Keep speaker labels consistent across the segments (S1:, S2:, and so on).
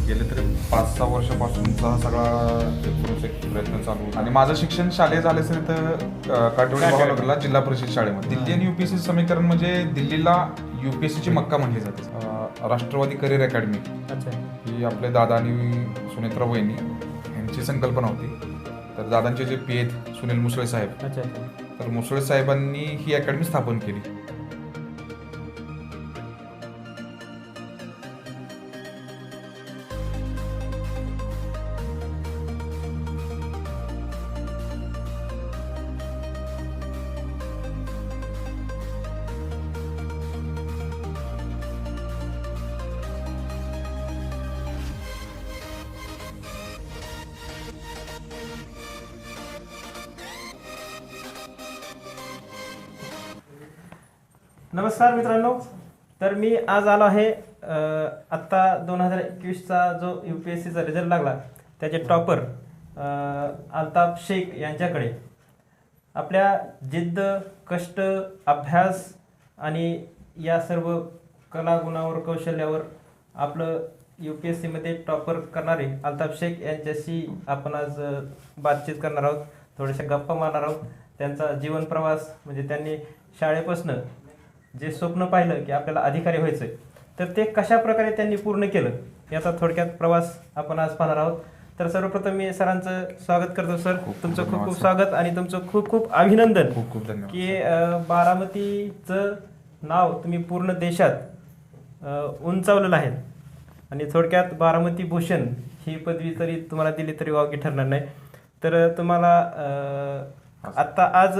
S1: गेले तरी 5-6 वर्षापासूनचा हा सगळा एकूणच एक प्रयत्न चालू होता. आणि माझं शिक्षण शालेय झालं असेल तर काठवडी भावनगरला जिल्हा परिषद शाळेमध्ये. दिल्ली आणि युपीएससी समीकरण म्हणजे दिल्लीला युपीएससीची मक्का म्हणली जाते. राष्ट्रवादी करिअर अकॅडमी ही आपले दादा आणि सुनेत्रा वहिनी यांची संकल्पना होती. तर दादांचे जे पी आहेत सुनील मुसळे साहेब, तर मुसळे साहेबांनी ही अकॅडमी स्थापन केली.
S2: नमस्कार मित्रांनो, तर मी आज आलो आहे आत्ता 2021चा जो UPSCचा रिझल्ट लागला त्याचे टॉपर अल्ताफ शेख यांच्याकडे. आपल्या जिद्द, कष्ट, अभ्यास आणि या सर्व कलागुणावर, कौशल्यावर आपलं UPSCमध्ये टॉपर करणारे अल्ताफ शेख यांच्याशी आपण आज बातचीत करणार आहोत, थोड्याशा गप्पा मारणार आहोत. त्यांचा जीवन प्रवास म्हणजे त्यांनी शाळेपासनं जे स्वप्न पाहिलं की आपल्याला अधिकारी व्हायचं आहे, तर ते कशा प्रकारे त्यांनी पूर्ण केलं याचा थोडक्यात प्रवास आपण आज पाहणार आहोत. तर सर्वप्रथम मी सरांचं स्वागत करतो. सर, तुमचं खूप खूप स्वागत आणि तुमचं खूप खूप अभिनंदन.
S1: खूप खूप धन्यवाद
S2: की बारामतीचं नाव तुम्ही पूर्ण देशात उंचावलेलं आहे. आणि थोडक्यात बारामती भूषण ही पदवी तरी तुम्हाला दिली तरी वावगी ठरणार नाही. तर तुम्हाला आत्ता आज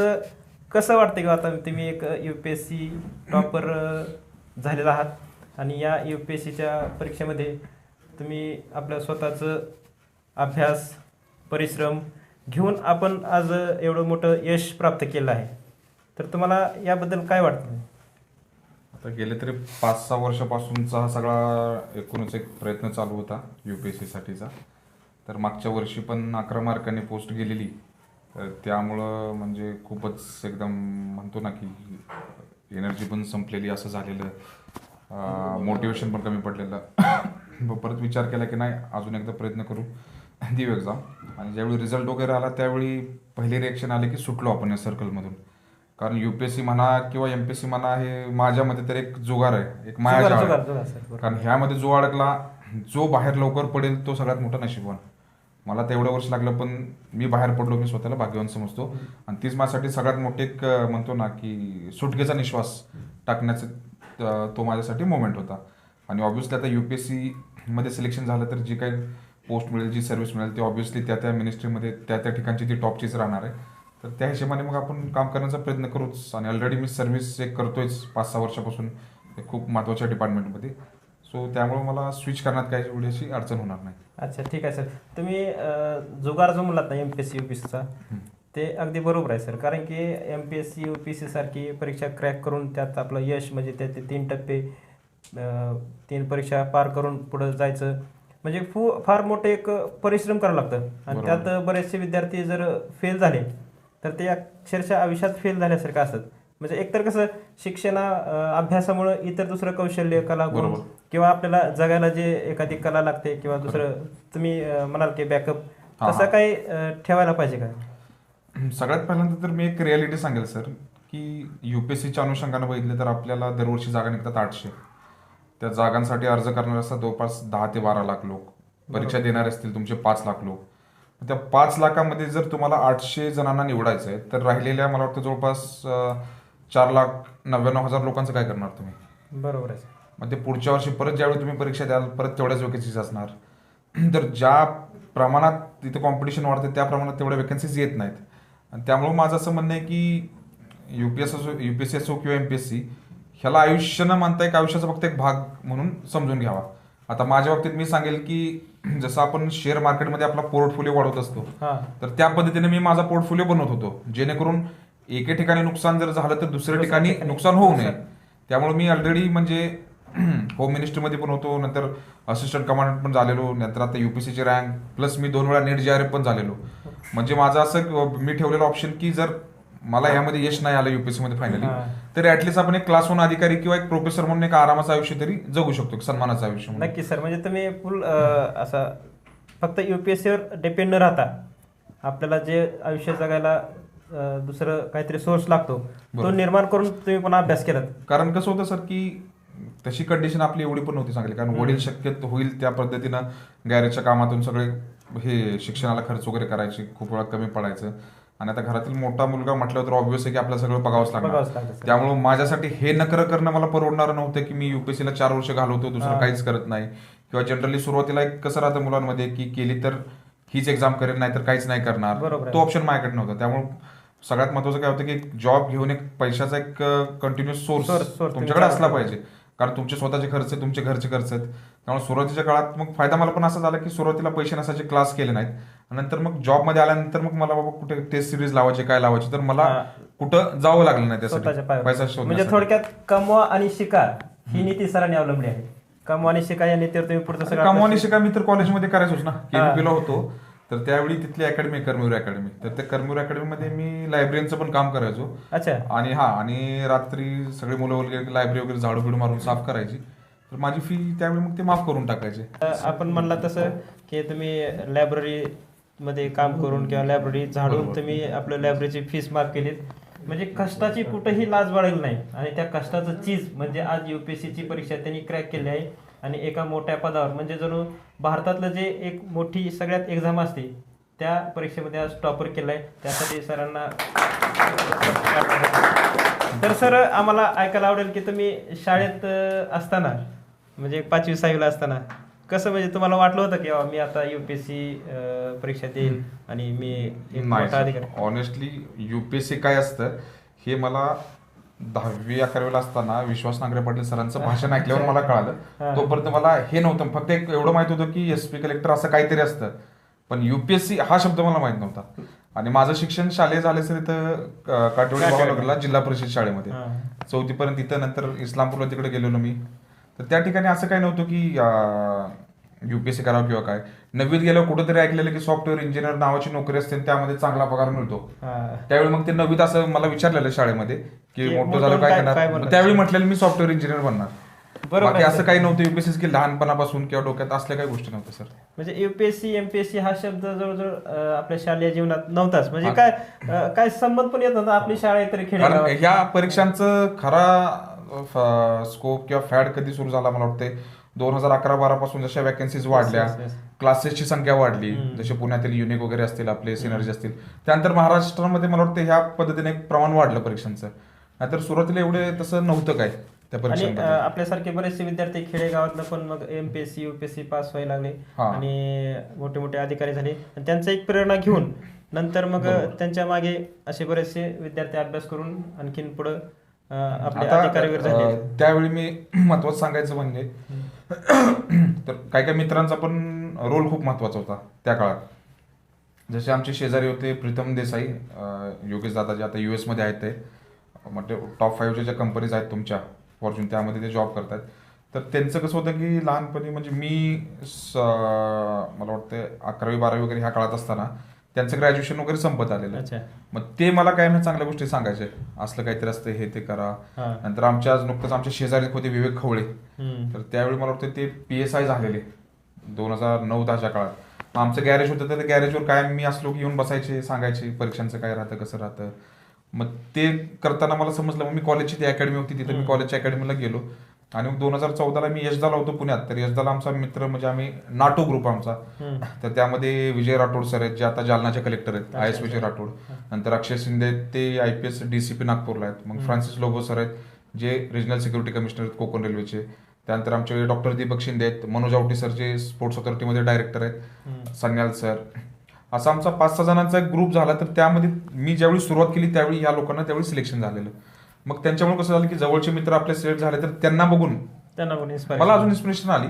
S2: कसं वाटतं की आता तुम्ही एक UPSC टॉपर झालेला आहात आणि या UPSCच्या परीक्षेमध्ये तुम्ही आपलं स्वतःचं अभ्यास, परिश्रम घेऊन आपण आज एवढं मोठं यश प्राप्त केलं आहे, तर तुम्हाला याबद्दल काय वाटतं?
S1: आता गेले तरी 5-6 वर्षापासूनचा हा सगळा एकूणच एक प्रयत्न चालू होता UPSCसाठीचा. तर मागच्या वर्षी पण 11 मार्कांनी पोस्ट गेलेली. तर त्यामुळं म्हणजे खूपच एकदम म्हणतो ना की एनर्जी पण संपलेली असं झालेलं, मोटिवेशन पण कमी पडलेलं. परत विचार केला की नाही, अजून एकदा प्रयत्न करू, देऊ एक्झाम. आणि ज्यावेळी रिझल्ट वगैरे आला त्यावेळी पहिले रिॲक्शन आले की सुटलो आपण या सर्कलमधून. कारण UPSC म्हणा किंवा MPSC म्हणा हे माझ्या मते तर एक जुगार आहे, एक मायाजाळ. कारण ह्यामध्ये जो अडकला, जो बाहेर लवकर पडेल तो सगळ्यात मोठा नशीबवान. मला तेवढं वर्ष लागलं पण मी बाहेर पडलो, मी स्वतःला भाग्यवान समजतो. आणि तीच माझ्यासाठी सगळ्यात मोठे एक म्हणतो ना की सुटकेचा निश्वास टाकण्याचं तो माझ्यासाठी मोमेंट होता. आणि ऑब्व्हियसली आता UPSCमध्ये सिलेक्शन झालं तर जी काही पोस्ट मिळेल, जी सर्व्हिस मिळेल ती ऑब्व्हियसली त्या त्या मिनिस्ट्रीमध्ये त्या त्या ठिकाणची ती टॉपचीच राहणार आहे. तर त्या हिशोबाने मग आपण काम करण्याचा प्रयत्न करूच. आणि ऑलरेडी मी सर्व्हिस एक करतोयच 5-6 वर्षापासून खूप महत्त्वाच्या डिपार्टमेंटमध्ये. सो त्यामुळे मला स्विच करण्यात काही एवढी अशी अडचण होणार नाही.
S2: अच्छा, ठीक आहे सर. तुम्ही जुगार जो म्हणलात ना MPSC UPSCचा, ते अगदी बरोबर आहे सर. कारण की MPSC UPSC सारखी परीक्षा क्रॅक करून त्यात आपलं यश म्हणजे त्याचे 3 टप्पे, 3 परीक्षा पार करून पुढं जायचं म्हणजे फार मोठं एक परिश्रम करावं लागतं. आणि त्यात बरेचसे विद्यार्थी जर फेल झाले तर ते अक्षरशः आयुष्यात फेल झाल्यासारखं असतात. म्हणजे एकतर कसं अभ्यासामुळे इतर दुसरं कौशल्य, कला गुण किंवा आपल्याला जगायला जे एखादी कला लागते किंवा दुसरं तुम्ही म्हणाल की बॅकअप तसं काही ठेवायला पाहिजे का?
S1: सगळ्यात पहिल्यांदा तर मी एक रियालिटी सांगेल सर की UPSCच्या अनुषंगानं बघितलं तर आपल्याला दरवर्षी जागा निघतात 800. त्या जागांसाठी अर्ज करणारे असतात जवळपास 10 ते 12 लाख लोक. परीक्षा देणारे असतील तुमचे 5 लाख लोक. त्या 5 लाखामध्ये जर तुम्हाला 800 जणांना निवडायचं आहे तर राहिलेल्या मला वाटतं जवळपास 4,99,000 लोकांचं काय करणार तुम्ही?
S2: बरोबर आहे.
S1: मग ते पुढच्या वर्षी परत ज्यावेळी तुम्ही परीक्षा द्याल परत तेवढ्याच वेकेन्सीज असणार. तर ज्या प्रमाणात तिथे कॉम्पिटिशन वाढते त्या प्रमाणात तेवढ्या वेकन्सीज येत नाहीत. आणि त्यामुळे माझं असं म्हणणं आहे की UPSC असो किंवा MPSC ह्याला आयुष्य न मानता एक आयुष्याचा फक्त एक भाग म्हणून समजून घ्यावा. आता माझ्या बाबतीत मी सांगेल की जसं आपण शेअर मार्केटमध्ये आपला पोर्टफोलिओ वाढवत असतो, तर त्या पद्धतीने मी माझा पोर्टफोलिओ बनवत होतो, जेणेकरून एके ठिकाणी नुकसान जर झालं तर दुसऱ्या ठिकाणी नुकसान होऊ नये. त्यामुळे मी ऑलरेडी म्हणजे होम मिनिस्ट्रीमध्ये पण होतो, नंतर असिस्टंट कमांडंट पण झालेलो, नंतर आता UPSCची रँक प्लस मी 2 वेळा नेट JRF पण झालेलो. म्हणजे माझं असं मी ठेवलेलं ऑप्शन की जर मला यामध्ये यश नाही आलं युपीएससी मध्ये फायनली,
S2: हा.
S1: तरी ऍटलीस्ट आपण एक क्लास 1 अधिकारी किंवा एक प्रोफेसर म्हणून एक आरामाचं आयुष्य तरी जगू शकतो, एक सन्मानाचं आयुष्य म्हणून.
S2: नक्की सर, म्हणजे तुम्ही फुल असं फक्त युपीएससीवर डिपेंड न राहता आपल्याला जे आयुष्य जगायला दुसरं काहीतरी सोर्स लागतो तो
S1: बरोबर.
S2: निर्माण करून तुम्ही पण अभ्यास केलात.
S1: कारण कसं होतं सर की तशी कंडिशन आपली एवढी पण नव्हती चांगली, कारण वडील शक्य होईल त्या पद्धतीनं गॅरेजच्या कामातून सगळे हे शिक्षणाला खर्च वगैरे करायचे, खूप वेळा कमी पडायचं. आणि आता घरातील मोठा मुलगा म्हटलं तर ऑब्व्हियस आहे की आपल्याला सगळं बघावंच लागणार.
S2: बघावंच लागतं सर.
S1: त्यामुळे माझ्यासाठी हे नकर करणं मला परवडणार नव्हतं की मी युपीएससीला 4 वर्ष घालवतो, दुसरं
S2: हा.
S1: काहीच करत नाही. किंवा जनरली सुरुवातीला एक कसं राहतं मुलांमध्ये की केली तर हीच एक्झाम करेल, नाही तर काहीच नाही करणार.
S2: बरोबर आहे.
S1: तो ऑप्शन माझ्याकडे नव्हता. त्यामुळे सगळ्यात महत्वाचं काय होतं की जॉब घेऊन एक पैशाचा एक कंटिन्युअस सोर्स
S2: source
S1: तुमच्याकडे असला पाहिजे. कारण तुमचे स्वतःचे खर्च आहेत, तुमचे घरचे खर्च आहेत. त्यामुळे सुरुवातीच्या काळात मग फायदा मला पण असा झाला की सुरुवातीला पैसे नसायचे, क्लास केले नाहीत. आणि नंतर मग जॉबमध्ये आल्यानंतर मग मला बाबा कुठे टेस्ट सिरीज लावायचे, काय लावायचे, तर मला
S2: हा.
S1: कुठं जावं लागलं नाही
S2: स्वतःच्या
S1: त्यासाठी
S2: पायावर.
S1: पैसा
S2: म्हणजे
S1: शोधण्यासाठी.
S2: थोडक्यात कमवा आणि शिका ही नीती सरांनी अवलंबली आहे. कमवा आणि शिका या नीतीवर तुम्ही पुढचं सगळं
S1: कमावणी
S2: अभ्यास-
S1: शिका मी तर कॉलेजमध्ये करायचोच ना,
S2: हा.
S1: केबीपीला होतो. तर त्यावेळी तिथली अकॅडमी कर्मवीर अकॅडमी, तर त्या कर्मवीर अकॅडमीमध्ये मी लायब्ररीचं पण काम करायचो.
S2: अच्छा.
S1: आणि रात्री सगळे मुलं वगैरे लायब्ररी वगैरे झाडू बिडू मारून साफ करायची. तर माझी फी त्यावेळी मग ते माफ करून टाकायचे.
S2: आपण म्हणला तसं की तुम्ही लायब्ररी मध्ये काम करून किंवा लायब्ररी झाडून
S1: बरोबर.
S2: तुम्ही आपल्या लायब्ररीची फीस माफ केलीत. म्हणजे कष्टाची कुठेही लाज बाळगली नाही आणि त्या कष्टाचं चीज म्हणजे आज युपीएससीची परीक्षा त्यांनी क्रॅक केली आहे. आणि एका मोठ्या पदावर म्हणजे जणू भारतातलं जे एक मोठी सगळ्यात एक्झाम असते त्या परीक्षेमध्ये आज टॉपर केलंय. त्यासाठी सरांना तर सर आम्हाला ऐकायला आवडेल की तुम्ही शाळेत असताना म्हणजे 5वी 6वीला असताना कसं म्हणजे तुम्हाला वाटलं होतं की मी आता युपीएससी परीक्षा देईल आणि मी एक मोठा अधिकारी.
S1: ऑनेस्टली युपीएससी काय असतं हे मला 10वी 11वीला असताना विश्वास नांगरे पाटील सरांचं भाषण ऐकल्यावर मला
S2: हा.
S1: कळालं. तोपर्यंत मला हे नव्हतं, फक्त एक एवढं माहित होतं की एसपी कलेक्टर असं काहीतरी असतं, पण युपीएससी हा शब्द मला माहित नव्हता. आणि माझं शिक्षण शालेय झाले सर इथं काटेवाडी भावनगरला जिल्हा परिषद शाळेमध्ये
S2: हा.
S1: 4थी पर्यंत. तिथं नंतर इस्लामपूरला तिकडे गेलेलो मी. तर त्या ठिकाणी असं काही नव्हतं की युपीएससी करावं किंवा काय. 9वीत गेल्यावर कुठेतरी ऐकलेलं की सॉफ्टवेअर इंजिनियर नावाची नोकरी असते आणि त्यामध्ये चांगला पगार मिळतो.
S2: हा.
S1: त्यावेळी मग ते 9वीत असं मला विचारलेलं शाळेमध्ये की
S2: की
S1: मोठं
S2: मोठं
S1: झालं काय
S2: काय
S1: करणार.
S2: बनणार?
S1: त्यावेळी म्हटलेलं मी सॉफ्टवेअर इंजिनियर बनणार.
S2: बरोबर
S1: बाकी
S2: आहे
S1: असं
S2: सर.
S1: काही नव्हतं युपीएससी की लहानपणापासून किंवा डोक्यात असल्या काही गोष्टी नव्हत्या सर.
S2: म्हणजे युपीएससी एमपीएससी हा शब्द जवळजवळ आपल्या शालेय जीवनात नव्हताच. म्हणजे
S1: हा.
S2: काय संबंध पण येत नव्हता. आपली शाळा तरी
S1: कारण
S2: खेडेगावात.
S1: ह्या परीक्षांचं खरा स्कोप किंवा फॅड कधी सुरू झाला मला वाटते 2011-12 पासून. जशा वॅकन्सीज वाढल्या,
S2: Yes, yes.
S1: क्लासेसची संख्या वाढली,
S2: हम्म.
S1: जसे पुण्यातील युनिक वगैरे असतील, आपले सिनर्जी असतील, त्यानंतर महाराष्ट्रामध्ये मला वाटतं ह्या पद्धतीने एक प्रमाण वाढलं परीक्षांचं. नाहीतर सुरुवातीला एवढे तसं नव्हतं काय त्या
S2: आणि
S1: परीक्षांमध्ये.
S2: आपल्यासारखे बरेचसे विद्यार्थी खेडेगावातनं पण मग एमपीएससी युपीएससी पास व्हायला लागले
S1: हा.
S2: आणि मोठे मोठे अधिकारी झाले. आणि त्यांचं एक प्रेरणा घेऊन नंतर मग
S1: बरोबर.
S2: त्यांच्या मागे असे बरेचसे विद्यार्थी अभ्यास करून आणखीन पुढे आपले
S1: आता
S2: अधिकारी वगैरे झाले.
S1: त्यावेळी मी महत्वाचं सांगायचं म्हणजे तर काही काही मित्रांचा पण रोल खूप महत्वाचा होता त्या काळात. जसे आमचे शेजारी होते प्रीतम देसाई, योगेश दादा जे आता US मध्ये आहेत, ते म्हणजे टॉप 5च्या ज्या कंपनीज आहेत तुमच्या फॉर्च्यून त्यामध्ये ते जॉब करतात. तर त्यांचं कसं होतं की लहानपणी म्हणजे मला वाटतं 11वी-12वी वगैरे ह्या काळात असताना त्यांचं ग्रॅज्युएशन वगैरे संपत आलेलं.
S2: अच्छा.
S1: मग ते मला काय ना चांगल्या गोष्टी सांगायचे, असलं काहीतरी असतं हे ते करा.
S2: हा.
S1: नंतर नुकतंच आमच्या शेजारी होते विवेक खवळे,
S2: हम्म.
S1: तर त्यावेळी मला वाटतं ते PSI झालेले 2009-10च्या काळात. मग आमचं गॅरेज होतं तर गॅरेजवर काय मी असलो की येऊन बसायचे, सांगायचे परीक्षांचं काय राहतं कसं राहतं. मग ते करताना मला समजलं. मग मी कॉलेजची ती अकॅडमी होती तिथे मी कॉलेजच्या अकॅडमीला गेलो. आणि मग 2014ला मी यशदाला होतो पुण्यात. तर यशदाला आमचा मित्र म्हणजे आम्ही नाटो ग्रुप आमचा.
S2: हम्म.
S1: तर त्यामध्ये विजय राठोड सर आहेत जे आता जालनाचे कलेक्टर आहेत,
S2: अच्छा,
S1: IS विजय राठोड. नंतर अक्षय शिंदे ते IPS DCP नागपूरला आहेत. मग फ्रान्सिस लोबो सर आहेत जे रिजनल सिक्युरिटी कमिशनर आहेत कोकण रेल्वेचे. त्यानंतर आमचे डॉक्टर दीपक शिंदे आहेत, मनोज आवटी सर जे स्पोर्ट्स ऑथॉरिटीमध्ये डायरेक्टर आहेत, सन्याल सर. असा आमचा 5-6 जणांचा एक ग्रुप झाला. तर त्यामध्ये मी ज्यावेळी सुरुवात केली त्यावेळी या लोकांना त्यावेळी सिलेक्शन झालेलं. मग त्यांच्यामुळे कसं झालं की जवळचे मित्र आपले सिलेक्ट झाले तर त्यांना बघून
S2: त्यांना पण
S1: मला अजून इन्स्पिरेशन आली.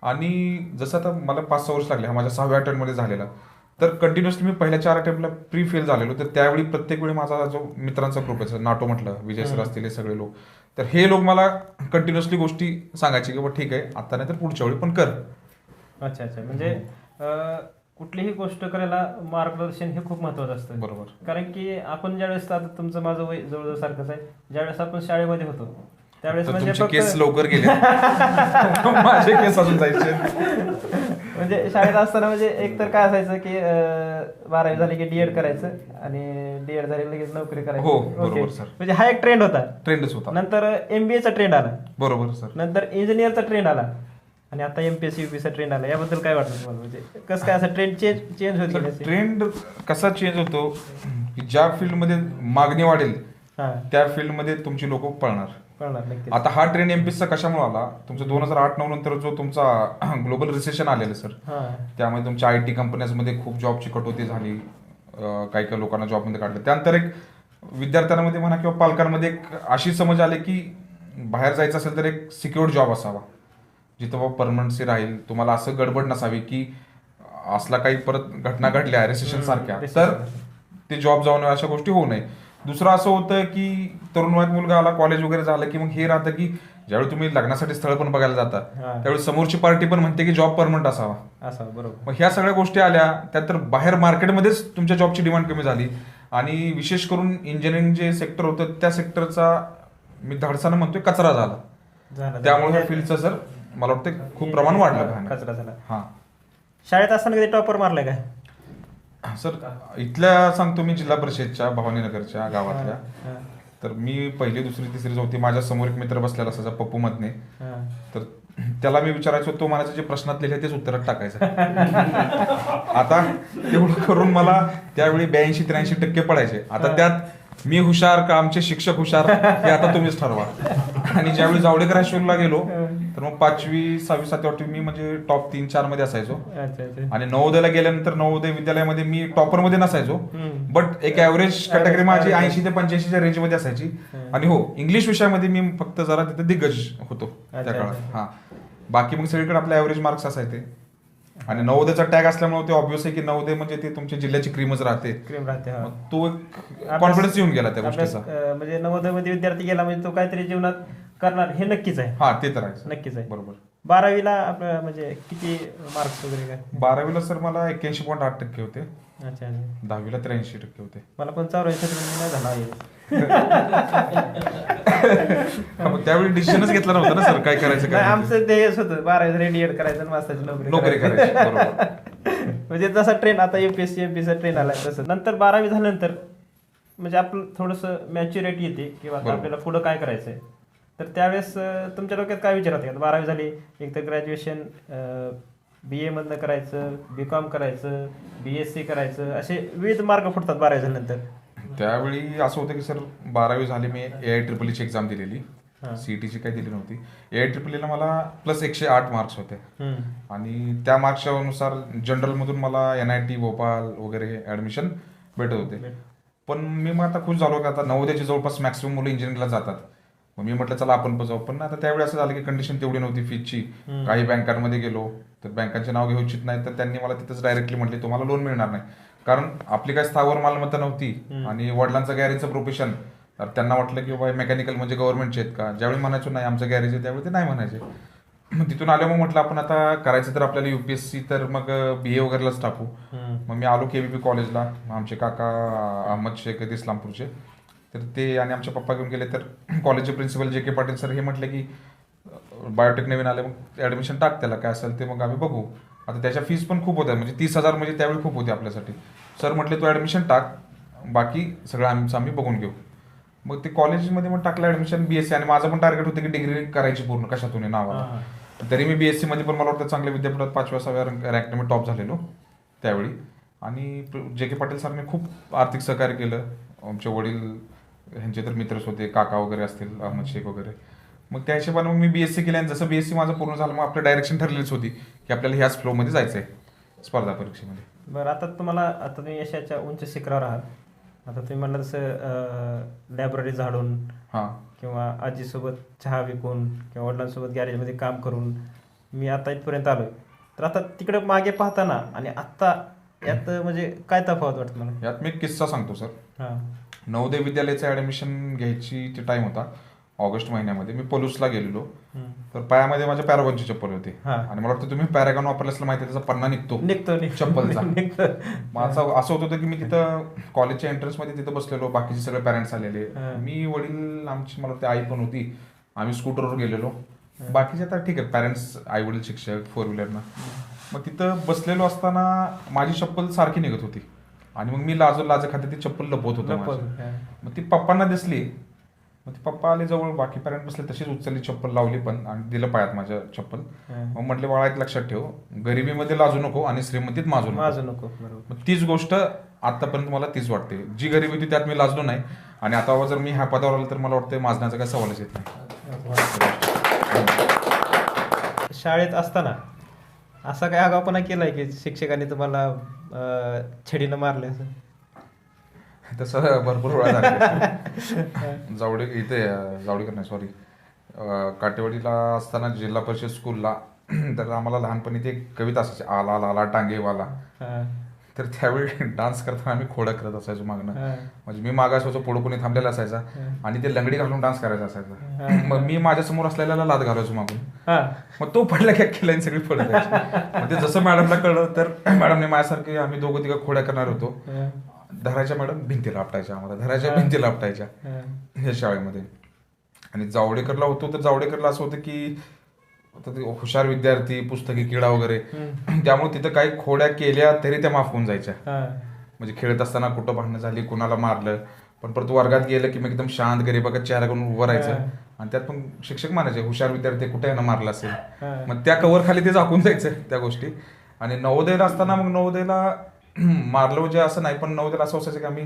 S1: आणि जसं आता मला 5-6 वर्ष लागले, हा माझ्या 6व्या अटेम्प्टमध्ये झालेला. तर कंटिन्युअसली मी पहिल्या 4 अटेम्प्टला प्री फेल झालेलो. तर त्यावेळी प्रत्येक वेळी माझा जो मित्रांचा ग्रुप आहे नाटो म्हटलं, विजय सर असतील हे सगळे लोक, तर हे लोक मला कंटिन्युअसली गोष्टी सांगायचे की ठीक आहे आता नाही तर पुढच्या वेळी पण कर.
S2: अच्छा अच्छा. म्हणजे कुठलीही गोष्ट करायला मार्गदर्शन हे खूप महत्वाचं असतं.
S1: बरोबर.
S2: कारण की आपण ज्यावेळेस, आता तुमचं माझं वय जवळजवळ सारखंच आहे, ज्यावेळेस आपण शाळेमध्ये होतो त्यावेळेस
S1: तर
S2: म्हणजे
S1: तुमचे केस
S2: फक्त
S1: लवकर गेले. माझे केस अजून जायचे.
S2: म्हणजे शाळेत असताना म्हणजे एक तर काय असायचं की 12वी झाली की डीएड करायचं आणि डीएड झाली लगेच नोकरी करायची.
S1: हो, बरोबर
S2: ओके.
S1: सर.
S2: म्हणजे हा एक ट्रेंड होता.
S1: ट्रेंडच होता.
S2: नंतर एमबीएचा ट्रेंड आला,
S1: बरोबर सर.
S2: नंतर इंजिनियरचा ट्रेंड आला आणि आता एमपीएससी युपीचा ट्रेंड आला. याबद्दल काय वाटतं तुम्हाला? म्हणजे कसं काय असं ट्रेंड चेंज होत गेले?
S1: ट्रेंड कसा चेंज होतो की ज्या फील्डमध्ये मागणी वाढेल
S2: हा,
S1: त्या फील्डमध्ये तुमची लोक पळणार.
S2: कळणार नक्कीच.
S1: आता हा ट्रेंड एमपीएसचा कशामुळे आला? तुमचं 2008-9 नंतर जो तुमचा ग्लोबल रिसेशन आलेलं सर,
S2: हा,
S1: त्यामुळे तुमच्या आयटी कंपन्यांमध्ये खूप जॉबची कटोती झाली. काही काही लोकांना जॉबमध्ये काढलं. त्यानंतर एक विद्यार्थ्यांमध्ये म्हणा किंवा पालकांमध्ये एक अशी समज आली की बाहेर जायचं असेल तर एक सिक्युअर्ड जॉब असावा, जिथं बाबा परमनन्सी राहील, तुम्हाला असं गडबड नसावी की असला काही परत घटना घडल्या रिसेशन सारख्या तर ते जॉब जाऊन अशा गोष्टी होऊ नये. दुसरं असं होतं की तरुण वयात मुलगा आला, कॉलेज वगैरे झालं की मग हे राहतं की ज्यावेळी तुम्ही लग्नासाठी स्थळ पण बघायला जाता
S2: हा.
S1: त्यावेळी समोरची पार्टी पण म्हणते की जॉब परमनंट असावा.
S2: असं बरोबर.
S1: मग ह्या सगळ्या गोष्टी आल्या, त्यात तर बाहेर मार्केटमध्येच तुमच्या जॉबची डिमांड कमी झाली आणि विशेष करून इंजिनिअरिंग जे सेक्टर होतं त्या सेक्टरचा मी धाडसानं म्हणतोय कचरा झाला.
S2: झालं.
S1: त्यामुळे ह्या फील्डचं सर मला वाटतं खूप प्रमाण वाढलं भयानक.
S2: कचरा झाला.
S1: हा
S2: शाळेत असताना कधी टॉपर मारलाय काय?
S1: सर, इथल्या सांगतो मी जिल्हा परिषदच्या भवानीनगरच्या गावातल्या.
S2: हा,
S1: तर मी पहिली, दुसरी, तिसरी, चौथी माझ्या समोर एक मित्र बसलेला असायचा पप्पू मधने.
S2: हा.
S1: तर त्याला मी विचारायचो, तो मला जे प्रश्नात लिहिले तेच उत्तरात टाकायचं. आता तेवढं करून मला त्यावेळी 82-83% पडायचे. आता त्यात मी हुशार का आमचे शिक्षक हुशार हे आता तुम्हीच ठरवा. आणि ज्यावेळी जावडेकर हायस्कूलला गेलो तर मग 5वी, 6वी, 7वी, 8वी मी म्हणजे टॉप 3-4 मध्ये असायचो.
S2: अच्छा, अच्छा.
S1: आणि नवोदयला गेल्यानंतर नवोदय विद्यालयामध्ये मी टॉपर मध्ये नसायचो,
S2: हम्म.
S1: बट एक ऍव्हरेज कॅटेगरी माझी 80 ते 85च्या रेंज मध्ये असायची. आणि हो, इंग्लिश विषयामध्ये मी फक्त जरा तिथे दिग्गज होतो त्या
S2: अच्छा,
S1: काळात.
S2: अच्छा.
S1: हा, बाकी मग सगळीकडे आपले ऍव्हरेज मार्क्स असायचे. आणि नवोदयचा टॅग असल्यामुळे ते ऑब्व्हियस आहे की नवोदय म्हणजे ते तुमच्या जिल्ह्याची क्रीमच राहते.
S2: क्रीम राहते. हा.
S1: मग तो एक कॉन्फिडन्स येऊन गेला त्या
S2: अभ्यास,
S1: गोष्टीचा.
S2: म्हणजे नवोदय मध्ये विद्यार्थी गेला म्हणजे तो काहीतरी जीवनात करणार हे नक्कीच आहे.
S1: हा, ते तर आहे
S2: नक्कीच आहे.
S1: बरोबर.
S2: 12वीला आपलं म्हणजे किती मार्क्स वगैरे काय?
S1: 12वीला सर मला 81.8% होते.
S2: अच्छा, अच्छा.
S1: 10वीला 83% होते.
S2: मला पण 4 नाही झाला आहे.
S1: हा, मग त्यावेळी डिसिजनच घेतला नव्हता ना सर, काय करायचं
S2: नाही,
S1: काय.
S2: आमचं ते हेच होतं 12वी रेडिएट करायचं आणि मास्टरची
S1: नोकरी करायची बरोबर.
S2: म्हणजे जसा ट्रेंड आता युपीएससी एमपीचा ट्रेंड आलाय तसं. नंतर 12वी झाल्यानंतर म्हणजे आपलं थोडंसं मॅच्युरिटी येते किंवा आता
S1: बरोबर.
S2: आपल्याला पुढं काय करायचंय. तर त्यावेळेस तुमच्या डोक्यात काय विचार होते? 12वी झाली, एक तर ग्रॅज्युएशन BA मधनं करायचं, BCom करायचं, BSc करायचं, असे विविध मार्ग फुटतात 12वी झाल्यानंतर.
S1: त्यावेळी असं होतं की सर 12वी झाली, मी AIEEE एक्झाम दिलेली,
S2: हा.
S1: CETची काही दिली नव्हती. AIEEE ला मला प्लस 108 मार्क्स होते.
S2: हम्म.
S1: आणि त्या मार्क्सच्या अनुसार जनरलमधून मला NIT भोपाळ वगैरे ऍडमिशन भेटत होते. पण मी मग आता खुश झालो की आता नवोदयची जवळपास मॅक्सिमम मुलं इंजिनिअरिंगला जातात. मग मी म्हटलं चला आपण पण जाऊ. पण आता त्यावेळी असं झालं की कंडिशन तेवढी नव्हती फीजची. काही बँकांमध्ये गेलो तर बँकांचे नाव घेऊ इच्छित नाही, तर त्यांनी मला तिथंच डायरेक्टली म्हटले तुम्हाला लोन मिळणार नाही. कारण आपली काही स्थावर मालमत्ता नव्हती आणि वडिलांचं गॅरेजचं प्रोफेशन. तर त्यांना वाटलं की बाबा मेकॅनिकल म्हणजे गव्हर्नमेंटचे आहेत का. ज्यावेळी म्हणायचो नाही आमचं गॅरेज आहे, त्यावेळी ते नाही म्हणायचे. मग तिथून आल्यावर मग म्हटलं आपण आता करायचं तर आपल्याला UPSC, तर मग BA वगैरेलाच टाकू. मग मी आलो KVP कॉलेजला. आमचे काका अहमद शेख आहेत इस्लामपूरचे, तर ते आणि आमचे पप्पा घेऊन गेले. तर कॉलेजचे प्रिन्सिपल JK पाटील सर हे म्हटले की बायोटेक नवीन आले, मग ऍडमिशन टाक त्याला, काय असेल ते मग आम्ही बघू. आता त्याच्या फीस पण खूप होत्या, म्हणजे 30,000 म्हणजे त्यावेळी खूप होते आपल्यासाठी. सर म्हटले तू ऍडमिशन टाक, बाकी सगळं आम्ही बघून घेऊ. मग ते कॉलेजमध्ये मग टाकलं ऍडमिशन BSc. आणि माझं पण टार्गेट होतं की डिग्री करायची पूर्ण कशातून नावाला. तरी मी BSc मध्ये पण मला वाटतं चांगल्या विद्यापीठात 5व्या-6व्या रँकने मी टॉप झालेलो त्यावेळी. आणि JK पाटील सरांनी खूप आर्थिक सहकार्य केलं. आमचे वडील ह्यांचे तर मित्रच होते, काका वगैरे असतील अहमद शेख वगैरे. मग त्या हिशोबाने मग मी BSc केलं. आणि जसं BSc माझं पूर्ण झालं मग आपलं डायरेक्शन ठरलेलीच होती की आपल्याला ह्याच फ्लोमध्ये जायचं आहे स्पर्धा परीक्षेमध्ये.
S2: बरं, आता तुम्ही यशाच्या उंच शिखरावर आहात. आता तुम्ही म्हणलं तसं लायब्ररी झाडून
S1: हां,
S2: किंवा आजीसोबत चहा विकून किंवा वडिलांसोबत गॅरेजमध्ये काम करून मी आता इथपर्यंत आलोय. तर आता तिकडे मागे पाहताना आणि आत्ता यात म्हणजे काय तफावत वाटतं मला?
S1: यात मी एक किस्सा सांगतो सर.
S2: हां.
S1: नवोदय विद्यालयाचं ऍडमिशन घ्यायची ते टाइम होता. ऑगस्ट महिन्यामध्ये मी पलूसला गेलेलो. तर पायामध्ये माझ्या पॅरागॉनची चप्पल होती आणि मला वाटतं तुम्ही पॅरागॉन वापरलं असलं माहिती त्याचा पन्ना निघतो चप्पलचा. माझं असं होत होतं की मी तिथं कॉलेजच्या एंट्रन्स मध्ये तिथं बसलेलो, बाकीचे सगळे पॅरेंट्स आलेले, मी वडील आमची मला वाटतं आई पण होती, आम्ही स्कूटरवर गेलेलो, बाकीचे आता ठीक आहे पॅरेंट्स आई वडील शिक्षक 4 व्हीलरनं. मग तिथं बसलेलो असताना माझी चप्पल सारखी निघत होती आणि मग मी लाज खाते ती चप्पल लपवत होतो. मग ती पप्पांना दिसली, मग ते पप्पा आले जवळ, बाकी पॅरेंट बसले, तशीच उचलली चप्पल, लावली पण आणि दिलं पायात माझ्या चप्पल. मग म्हटले बाळा एक लक्षात ठेव, गरिबीमध्ये लाजू नको आणि श्रीमंतीत माजू नको. मग तीच गोष्ट आतापर्यंत मला तीच वाटते, जी गरिबी होती त्यात मी लाजलो नाही आणि आता जर मी ह्या पदावर आलो तर मला वाटतं माजण्याचा काही सवालच येत नाही.
S2: शाळेत असताना असा काय आगाऊपणा केलाय की शिक्षकांनी तुम्हाला छडीनं मारले असं?
S1: तसं भरपूर वेळा झालं. जावडेकर नाही सॉरी, काटेवाडीला असताना जिल्हा परिषद स्कूलला तर आम्हाला लहानपणी ते कविता असायची, आला लाला टांगेवाला. तर त्यावेळी डान्स करताना आम्ही खोडं करत असायचो मागणं, म्हणजे मी मागा असायचो, पुढं कोणी थांबलेला असायचा आणि ते लंगडी घालून डान्स करायचा असायचा. मग मी माझ्या समोर असलेल्याला लाद घालायचो मागून, मग तो पडला की अख्खी लाईन सगळी पडत जायची. मग ते जसं मॅडमला कळलं तर मॅडमने माझ्यासारखे आम्ही दोघं तिघं खोड्या करणार होतो, धरायच्या मॅडम भिंतीला आपटायच्या, आम्हाला धरायच्या भिंतीला आपटायच्या हे शाळेमध्ये. आणि जावडेकरला होतो तर जावडेकरला असं होतं की हुशार विद्यार्थी, पुस्तकी किडा वगैरे, त्यामुळे तिथं काही खोड्या केल्या तरी त्या माफ होऊन जायच्या. म्हणजे खेळत असताना कुठं भांडणं झाली, कुणाला मारलं, पण परत वर्गात गेलं की मग एकदम शांत गरीबाचा चेहरा करून उभं राहायचं आणि त्यात पण शिक्षक म्हणायचे हुशार विद्यार्थी कुठे यानं मारला असेल, मग त्या कव्हर खाली ते झाकून जायचं त्या गोष्टी. आणि नवोदयला असताना मग नवोदयला मारलं म्हणजे असं नाही, पण नवोदयला असं असायचं की आम्ही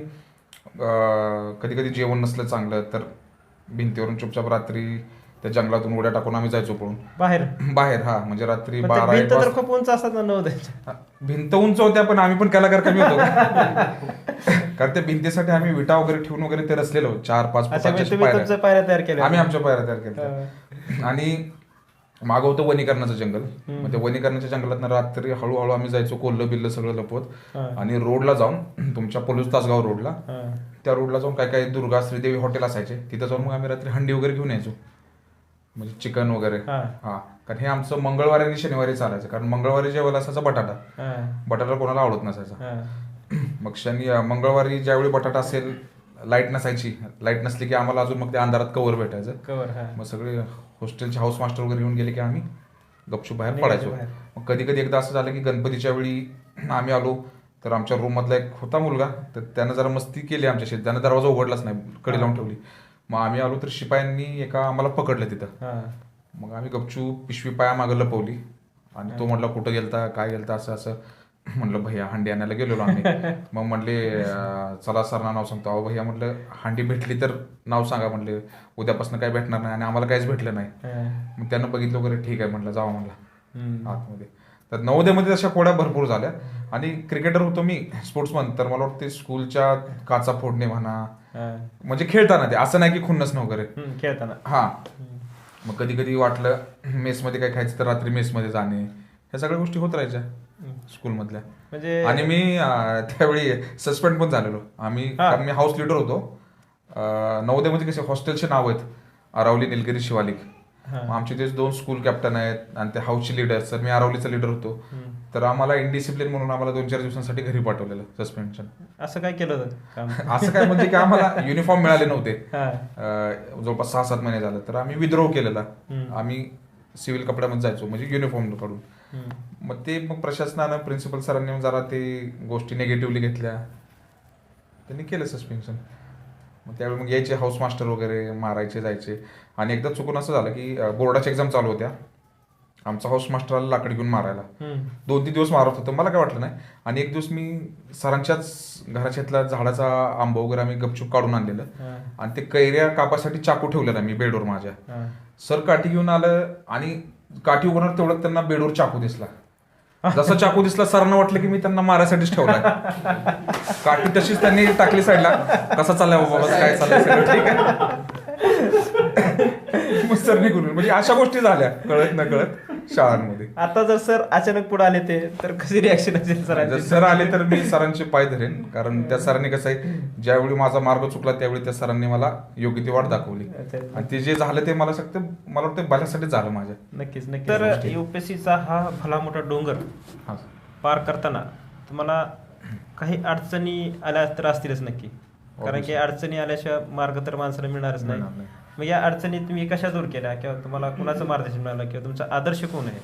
S1: कधी कधी जेवण नसलं चांगलं तर भिंतीवरून चुपचाप रात्री त्या जंगलातून उड्या टाकून आम्ही जायचो पळून बाहेर. हा म्हणजे रात्री 12-1
S2: तर खूप उंच असतात ना नवोदयच्या.
S1: भिंत उंच होत्या पण आम्ही पण कलाकार कमी होतो कारण त्या भिंतीसाठी आम्ही विटा वगैरे ठेवून वगैरे ते रचलेलो 4-5 फुटाच्या
S2: पायऱ्या तयार केल्या,
S1: आम्ही आमच्या पायऱ्या तयार केल्या. आणि मागं होतं वनीकरणाचं जंगल, मग त्या वनीकरणाच्या जंगलात रात्री हळूहळू आम्ही जायचो कोल्लं बिल्लं सगळं लपवत आणि रोडला जाऊन तुमच्या पलूस तासगाव रोडला, त्या रोडला जाऊन काय काय दुर्गा श्रीदेवी हॉटेल असायचे, तिथं जाऊन मग आम्ही रात्री हंडी वगैरे घेऊन यायचो, म्हणजे चिकन वगैरे. हा कारण हे आमचं मंगळवारी आणि शनिवारी चालायचं, कारण मंगळवारी जेवायला असायचा बटाटा कोणाला आवडत नसायचा. मग मंगळवारी ज्यावेळी बटाटा असेल, लाईट नसायची, लाईट नसली की आम्हाला अजून मग त्या अंधारात कवर भेटायचं. मग सगळे हॉस्टेलचे हाऊस मास्टर वगैरे येऊन गेले की आम्ही गपचूप बाहेर पडायचो. मग कधी कधी एकदा असं झालं की गणपतीच्या वेळी आम्ही आलो तर आमच्या रूम मधला एक होता मुलगा, तर त्यानं जरा मस्ती केली आमच्याशी, त्यानं दरवाजा उघडलाच नाही, कडी लावून ठेवली. मग आम्ही आलो तर शिपायांनी आम्हाला पकडलं तिथं. मग आम्ही गपचूप पिशवी पाया मागं लपवली आणि तो म्हटला कुठं गेलता काय गेलता असं असं. म्हटलं भैया हंडी आणायला गेलेलो आम्ही. मग म्हणले चला सरांना नाव सांगतो. अहो भैया म्हटलं हंडी भेटली तर नाव सांगा, म्हणले उद्यापासून काय भेटणार नाही आणि आम्हाला काहीच भेटलं नाही. मग त्यानं बघितलं वगैरे, ठीक आहे म्हटलं जावा म्हणलं आतमध्ये. तर नवोदयमध्ये अशा खोड्या भरपूर झाल्या. आणि क्रिकेटर होतो मी, स्पोर्ट्समन, तर मला वाटतं स्कूलच्या काचा फोडणे म्हणा, म्हणजे खेळताना ते असं नाही की खुन्नस वगैरे
S2: खेळताना.
S1: हा मग कधी कधी वाटलं मेसमध्ये काय खायचं तर रात्री मेसमध्ये जाणे, ह्या सगळ्या गोष्टी होत राहायच्या स्कूलमधल्या. म्हणजे आणि मी त्यावेळी सस्पेंड पण झालेलो आम्ही, कारण मी हाऊस लिडर होतो. नवोदयमध्ये कसे हॉस्टेलचे नाव आहेत, अरावली, निलगिरी, शिवालिक. आमचे ते 2 स्कूल कॅप्टन आहेत आणि ते हाऊसचे लीडर. तर मी अरावलीचा लीडर होतो, तर आम्हाला इनडिसिप्लिन म्हणून आम्हाला 2-4 दिवसांसाठी घरी पाठवलेलं सस्पेन्शन.
S2: असं काय केलं होतं?
S1: असं काय म्हणजे की आम्हाला युनिफॉर्म मिळाले नव्हते जवळपास 6-7 महिने झालं, तर आम्ही विद्रोह केलेला. आम्ही सिव्हिल कपड्यामध्ये जायचो, म्हणजे युनिफॉर्म काढून. मग प्रशासनानं, प्रिन्सिपल सरांनी जरा ते गोष्टी निगेटिव्हली घेतल्या, त्यांनी केलं सस्पेन्शन. मग त्यावेळी मग यायचे हाऊस मास्टर वगैरे, मारायचे जायचे. आणि एकदा चुकून असं झालं की बोर्डाच्या एक्झाम चालू होत्या, आमचा हाऊस मास्टरला लाकडी घेऊन मारायला 2-3 दिवस मारत होतं, मला काय वाटलं नाही. आणि एक दिवस मी सरांच्याच घराच्या झाडाचा आंबा वगैरे आम्ही गपचूप काढून आणलेलं आणि ते कैऱ्या कापासाठी चाकू ठेवलेला मी बेडवर माझ्या. सर काठी घेऊन आलं आणि काठी उघडणार तेवढ्यात त्यांना बेडवर चाकू दिसला. जसं चाकू दिसला सरांना वाटलं की मी त्यांना मारायसाठीच ठेवलाय. काठी तशीच त्यांनी टाकली साईडला, कसा चाललाय बाबा, काय चाललंय सगळं ठीक आहे. मग सर निघून, म्हणजे अशा गोष्टी झाल्या कळत न कळत. शाळांमध्ये.
S2: आता जर सर अचानक पुढे आले ते तर कशी रिॲक्शन असेल
S1: जर
S2: सरांची?
S1: सर आले तर मी सरांचे पाय धरेन, कारण त्या सरांनी कसं आहे, ज्यावेळी माझा मार्ग चुकला त्यावेळी त्या सरांनी मला योग्य ती वाट दाखवली.
S2: अच्छा.
S1: आणि ते जे झालं ते मला वाटतं भल्यासाठी झालं माझ्या.
S2: नक्कीच नक्कीच. तर युपीएससीचा हा भला मोठा डोंगर
S1: हा.
S2: पार करताना तुम्हाला काही अडचणी आल्या तर असतीलच नक्की, कारण की अडचणी आल्याशिवाय मार्ग तर माणसाला मिळणारच नाही.
S1: मिळणार नाही.
S2: मग या अडचणी तुम्ही कशा दूर केल्या, किंवा तुम्हाला कुणाचं मार्गदर्शन मिळालं, किंवा तुमचा आदर्श कोण आहे?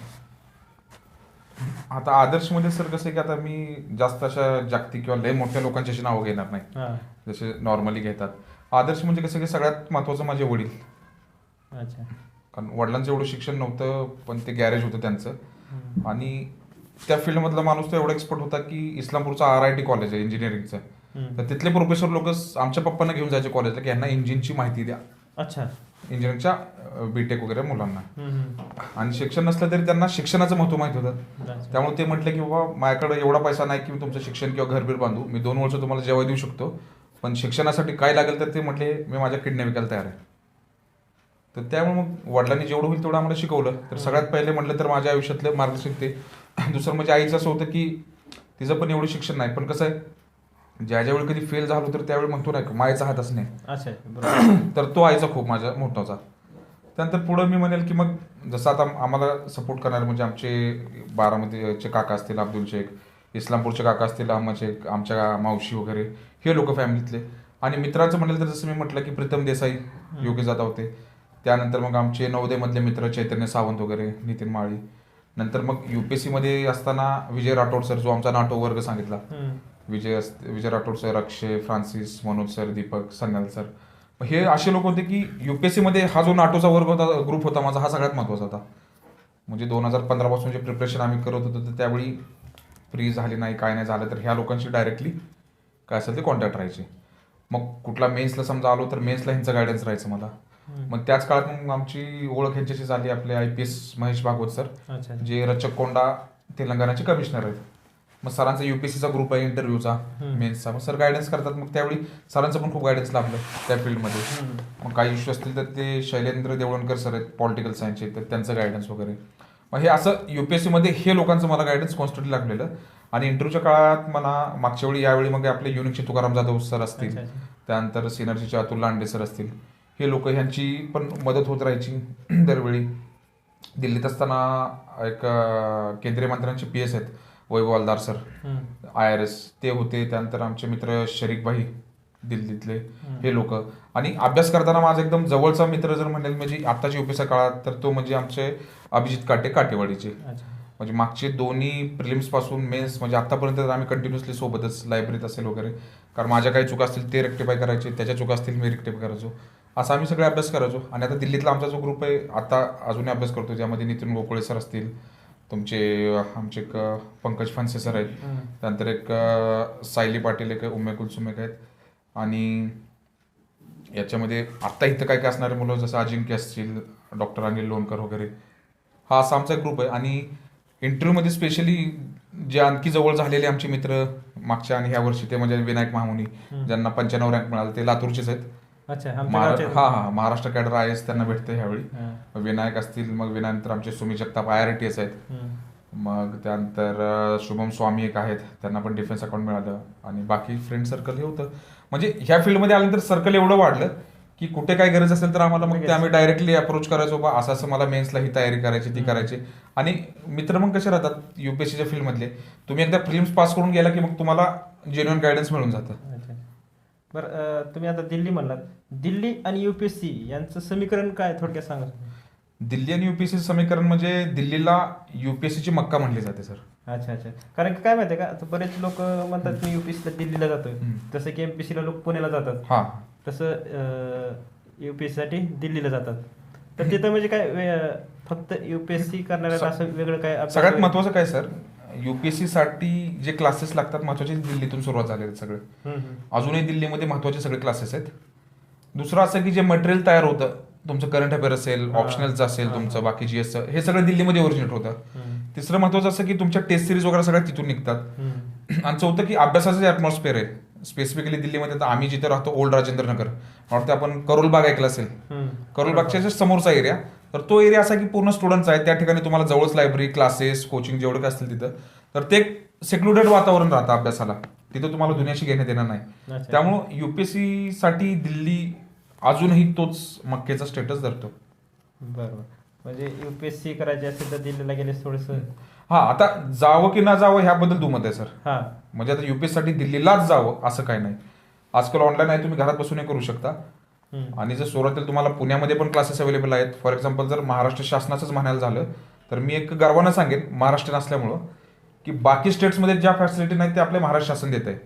S1: आता आदर्श मध्ये सर कसं आहे की आता मी जास्त अशा जागतिक किंवा लय मोठ्या लोकांची अशी नावं घेणार नाही,
S2: हां.
S1: जसे नॉर्मली घेतात. आदर्श म्हणजे कसं की सगळ्यात महत्वाचं माझे वडील.
S2: अच्छा.
S1: कारण वडिलांचं एवढं शिक्षण नव्हतं, पण ते गॅरेज होतं त्यांचं.
S2: हम्म.
S1: आणि त्या फील्डमधला माणूस तो एवढा एक्सपर्ट होता की इस्लामपूरचा RIT कॉलेज आहे इंजिनिअरिंगचं,
S2: हम्म.
S1: तर तिथले प्रोफेसर लोक आमच्या पप्पांना घेऊन जायचे कॉलेजला की यांना इंजिनची माहिती द्या,
S2: अच्छा.
S1: इंजिनिअरिंगच्या BTech वगैरे मुलांना.
S2: हम्म.
S1: आणि शिक्षण नसलं तरी त्यांना शिक्षणाचं महत्व माहित होतं.
S2: अच्छा.
S1: त्यामुळे ते म्हटलं की बाबा माझ्याकडे एवढा पैसा नाही की मी तुमचं शिक्षण किंवा घरबीर बांधू, मी 2 वर्ष तुम्हाला जेव्हा देऊ शकतो, पण शिक्षणासाठी काय लागेल तर ते म्हटले मी माझ्या किडन्या विकायला तयार आहे. तर त्यामुळे मग वडिलांनी जेवढं होईल तेवढं आम्हाला शिकवलं. तर सगळ्यात पहिले म्हटलं तर माझ्या आयुष्यातलं मार्गदर्शक ते. दुसरं म्हणजे आईचं असं होतं की तिचं पण एवढं शिक्षण नाही, पण कसं आहे ज्यावेळी कधी फेल झालो तर त्यावेळी म्हणतो नाही मायेचा हात असणे,
S2: अच्छा. बरोबर.
S1: तर तो आईचा खूप माझ्या मोठा होता. त्यानंतर पुढं मी म्हणेल की मग जसं आता आम्हाला सपोर्ट करणारे म्हणजे आमचे बारामतीचे काका असतील अब्दुल शेख, इस्लामपूरचे काका असतील अहमद शेख, आमच्या मावशी वगैरे, हे लोक फॅमिलीतले. आणि मित्रांचं म्हणेल तर जसं मी म्हटलं की प्रीतम देसाई, योगी जाधव होते. त्यानंतर मग आमचे नवोदयमधले मित्र चैतन्य सावंत वगैरे, नितीन माळी. नंतर मग UPSC मध्ये असताना विजय राठोड सर, जो आमचा नाटो वर्ग सांगितला,
S2: हम्म.
S1: Vijay Rathod sir, Akshay, Francis, Manoj sir, Deepak, Sanyal sir, हे असे लोक होते की UPSC मध्ये हा जो नाटोचा वर्ग होता, ग्रुप होता माझा, हा सगळ्यात महत्वाचा होता. म्हणजे 2015 पासून जे प्रिपरेशन आम्ही करत होतो तर त्यावेळी फ्री झाली नाही, काय नाही झालं तर ह्या लोकांशी डायरेक्टली काय असेल ते कॉन्टॅक्ट राहायचे. मग कुठला मेन्सला समजा आलो तर मेन्सला ह्यांचं गायडन्स राहायचं मला. मग त्याच काळात मग आमची ओळख ह्यांच्याशी झाली, आपले IPS महेश भागवत सर,
S2: अच्छा.
S1: जे रचककोंडा तेलंगणाचे कमिशनर आहेत. मग सरांचा UPSCचा ग्रुप आहे इंटरव्ह्यूचा, मेन्सचा, मग सर गायडन्स करतात. मग त्यावेळी सरांचं पण खूप गायडन्स लाभलं त्या फील्डमध्ये. मग काही इश्यू असतील तर ते शैलेंद्र देवळणकर सर आहेत पॉलिटिकल सायन्सचे, तर त्यांचं गायडन्स वगैरे. मग हे असं UPSC मध्ये हे लोकांचं मला गायडन्स कॉन्स्टंटली लागलेलं. आणि इंटरव्ह्यूच्या काळात मला मागच्या वेळी यावेळी मग आपले युनिकचे तुकाराम जाधव सर असतील, त्यानंतर सिनर्जीचे अतुल लांडे सर असतील, हे लोक ह्यांची पण मदत होत राहायची दरवेळी. दिल्लीत असताना एक केंद्रीय मंत्र्यांचे PS आहेत वैभव हलदार सर, IRS, ते होते. त्यानंतर आमचे मित्र शरीक भाई दिल्लीतले, हे लोक. आणि अभ्यास करताना माझा एकदम जवळचा मित्र जर म्हणेल म्हणजे आत्ताची UPSC काळात तर तो म्हणजे आमचे अभिजित काटेवाडीचे. म्हणजे मागचे दोन्ही प्रिलिम्स पासून मेन्स म्हणजे आतापर्यंत आम्ही कंटिन्युअसली सोबतच लायब्ररीत असेल वगैरे. कारण माझ्या काही चुका असतील ते रेक्टिफाय करायचे, त्याच्या चुका असतील मी रेक्टिफाय करायचो, असं आम्ही सगळे अभ्यास करायचो. आणि आता दिल्लीतला आमचा जो ग्रुप आहे आता अजूनही अभ्यास करतो, ज्यामध्ये नितीन गोकुळे सर असतील, तुमचे आमचे एक पंकज फनसे सर आहेत, त्यानंतर एक सायली पाटील, एक उम्मे कुलसुम एक आहेत. आणि याच्यामध्ये आत्ता इथं काय काय असणारे मुलं जसं अजिंक्य असतील, डॉक्टर अनिल लोणकर वगैरे, हा असा आमचा ग्रुप आहे. आणि इंटरव्ह्यूमध्ये स्पेशली जे आणखी जवळ झालेले आमचे मित्र मागच्या आणि ह्या वर्षी, ते म्हणजे विनायक महामुनी, ज्यांना 95 रँक मिळाला, ते लातूरचेच आहेत. महाराष्ट्र कॅडर IAS त्यांना भेटते ह्यावेळी. विनायक असतील, मग विनायनंतर आमचे सुमित जगताप IRTS आहेत. मग त्यानंतर शुभम स्वामी एक आहेत, त्यांना पण डिफेन्स अकाउंट मिळालं. आणि बाकी फ्रेंड सर्कल हे होतं. म्हणजे ह्या फील्डमध्ये आल्यानंतर सर्कल एवढं वाढलं की कुठे काय गरज असेल तर आम्हाला मग ते आम्ही डायरेक्टली अप्रोच करायचो, बा असं असं मला मेन्सला ही तयारी करायची, ती करायची. आणि मित्र मग कसे राहतात UPSCच्या फील्डमधले, तुम्ही एकदा प्रिलिम्स पास करून गेला की मग तुम्हाला जेन्युइन गायडन्स मिळून जातं.
S2: बरं, तुम्ही आता दिल्ली म्हणलात, दिल्ली आणि UPSC यांचं समीकरण काय थोडक्यात सांगा.
S1: दिल्ली आणि UPSC समीकरण म्हणजे दिल्लीला UPSCची मक्का म्हणली जाते सर.
S2: अच्छा. कारण की काय माहितीये का, आता बरेच लोक म्हणतात मी UPSCला दिल्लीला जातोय, जसं की MPSCला लोक पुण्याला जातात,
S1: हा,
S2: तसं UPSC साठी दिल्लीला जातात. तर तिथं म्हणजे काय फक्त UPSC करणाऱ्याला असं वेगळं काय?
S1: सगळ्यात महत्वाचं काय सर, UPSC साठी जे क्लासेस लागतात महत्वाचे दिल्लीतून सुरुवात झालेले सगळे. अजूनही दिल्लीमध्ये महत्वाचे सगळे क्लासेस आहेत. दुसरं असं की जे मटेरियल तयार होतं, तुमचं करंट अफेअर असेल, ऑप्शनलचं असेल, तुमचं बाकी GS, हे सगळं दिल्लीमध्ये ओरिजिनेट होतं. तिसरं महत्वाचं असं की तुमच्या टेस्ट सिरीज वगैरे सगळ्या तिथून निघतात. आणि चौथं की अभ्यासाचं जे ॲटमॉस्फिअर आहे स्पेसिफिकली दिल्लीमध्ये, आता आम्ही जिथे राहतो ओल्ड राजेंद्र नगर, वाटतं आपण करोलबाग ऐकलं असेल, करोलबागच्या समोरचा एरिया, तर तो एरिया असा की पूर्ण स्टुडंट्स आहेत, त्या ठिकाणी तुम्हाला जवळच लायब्ररी, क्लासेस, कोचिंग जेवढं काय असतील तिथं, तर ते सेक्लुडेड वातावरण राहतं अभ्यासाला. तिथं तुम्हाला दुनियाशी घेण्यात येणार नाही.
S2: अच्छा.
S1: त्यामुळं युपीएससी साठी दिल्ली अजूनही तोच मक्केचा स्टेटस धरतो.
S2: बरोबर. म्हणजे युपीएससी करायची असेल तर दिल्लीला गेले थोडंसं.
S1: हा, आता जावं की ना जावं ह्याबद्दल दुमत आहे सर.
S2: हा.
S1: म्हणजे आता युपीएससी साठी दिल्लीलाच जावं असं काही नाही. आजकाल ऑनलाईन आहे, तुम्ही घरात बसूनही करू शकता. आणि जर सुरुवातीला तुम्हाला पुण्यामध्ये पण क्लासेस अवेलेबल आहेत. फॉर एक्झाम्पल जर महाराष्ट्र शासनाचंच म्हणायला झालं तर मी एक गर्वानं सांगेन महाराष्ट्रीयन असल्यामुळं की बाकी स्टेट्समध्ये ज्या फॅसिलिटी नाही ते आपले महाराष्ट्र शासन देत आहे.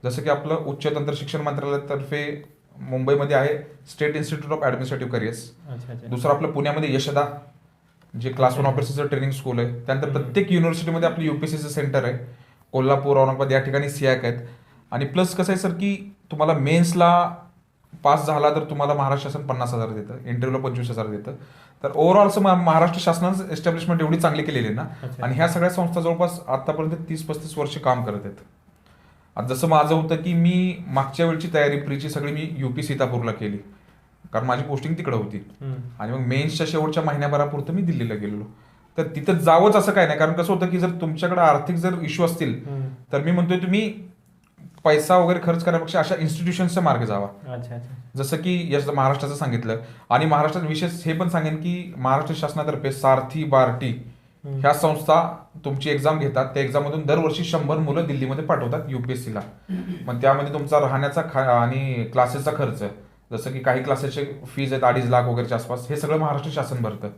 S1: जसं की आपलं उच्च तंत्र शिक्षण मंत्रालयातर्फे मुंबईमध्ये आहे state institute of administrative careers.
S2: अच्छा अच्छा.
S1: दुसरं आपलं पुण्यामध्ये यशदा, जे क्लास 1 ऑफिसरचं ट्रेनिंग स्कूल आहे. त्यानंतर प्रत्येक युनिव्हर्सिटीमध्ये आपलं युपीएससीचं सेंटर आहे. कोल्हापूर, औरंगाबाद या ठिकाणी सियाक आहेत. आणि प्लस कसं आहे सर की तुम्हाला मेन्सला पास झाला तर तुम्हाला महाराष्ट्र शासन 50,000 देतं, इंटरव्ह्यूला 25,000 देतं. तर ओव्हरऑल असं महाराष्ट्र शासनाचं एस्टॅब्लिशमेंट एवढी चांगली केलेली आहे ना.
S2: अच्छा.
S1: आणि ह्या सगळ्या संस्था जवळपास आतापर्यंत 30-35 वर्ष काम करत आहेत. आता जसं माझं होतं की मी मागच्या वेळची तयारी प्रीची सगळी मी युपी सीतापूरला केली, कारण माझी पोस्टिंग तिकडे होती. आणि मग मेन्सच्या शेवटच्या महिन्याभरापुरतं मी दिल्लीला गेलेलो. तर तिथं जावंच असं काय नाही, कारण कसं होतं की जर तुमच्याकडे आर्थिक जर इश्यू असतील तर मी म्हणतोय तुम्ही पैसा वगैरे खर्च करण्यापेक्षा अशा इन्स्टिट्यूशनचा मार्ग जावा.
S2: अच्छा अच्छा.
S1: जसं की यश महाराष्ट्राचं सांगितलं. आणि महाराष्ट्रात विशेष हे पण सांगेन की महाराष्ट्र शासनातर्फे सारथी, बार्टी ह्या संस्था तुमची एक्झाम घेतात. त्या एक्झाममधून दरवर्षी 100 मुलं दिल्लीमध्ये पाठवतात युपीएससीला. मग त्यामध्ये तुमचा राहण्याचा आणि क्लासेसचा खर्च, जसं की काही क्लासेसचे फीज आहेत 2.5 लाख वगैरेच्या आसपास, हे सगळं महाराष्ट्र शासन भरतं.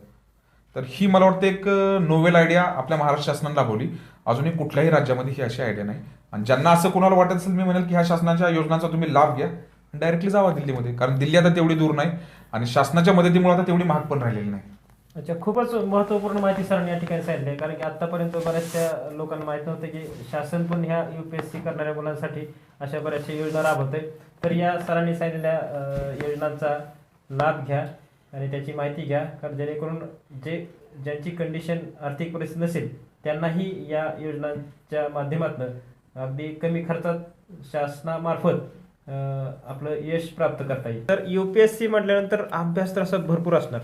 S1: तर ही मला वाटतं एक नोवेल आयडिया आपल्या महाराष्ट्र शासनाने राबवली. अजूनही कुठल्याही राज्यामध्ये ही अशी आयडिया नाही. आणि ज्यांना असं कोणाला वाटत असेल, मी म्हणेल की ह्या शासनाच्या योजनांचा तुम्ही लाभ घ्या, डायरेक्टली जावा दिल्लीमध्ये, कारण दिल्ली आता तेवढी दूर नाही आणि शासनाच्या मदतीमुळे आता तेवढी महाग पण राहिलेली नाही.
S2: अच्छा, खूपच महत्त्वपूर्ण माहिती सरांनी या ठिकाणी सांगितली. कारण की आतापर्यंत बऱ्याचशा लोकांना माहित नव्हतं की शासन पण ह्या युपीएससी करणाऱ्या मुलांसाठी अशा बऱ्याचशा योजना राबवते. तर या सरांनी सांगितलेल्या योजनांचा लाभ घ्या आणि त्याची माहिती घ्या, कारण जेणेकरून ज्यांची कंडिशन आर्थिक परिस्थिती नसेल त्यांनाही या योजनांच्या माध्यमातून अगदी कमी खर्चात शासनामार्फत आपलं यश प्राप्त करता येईल. तर युपीएससी म्हटल्यानंतर अभ्यास तर असं भरपूर असणार,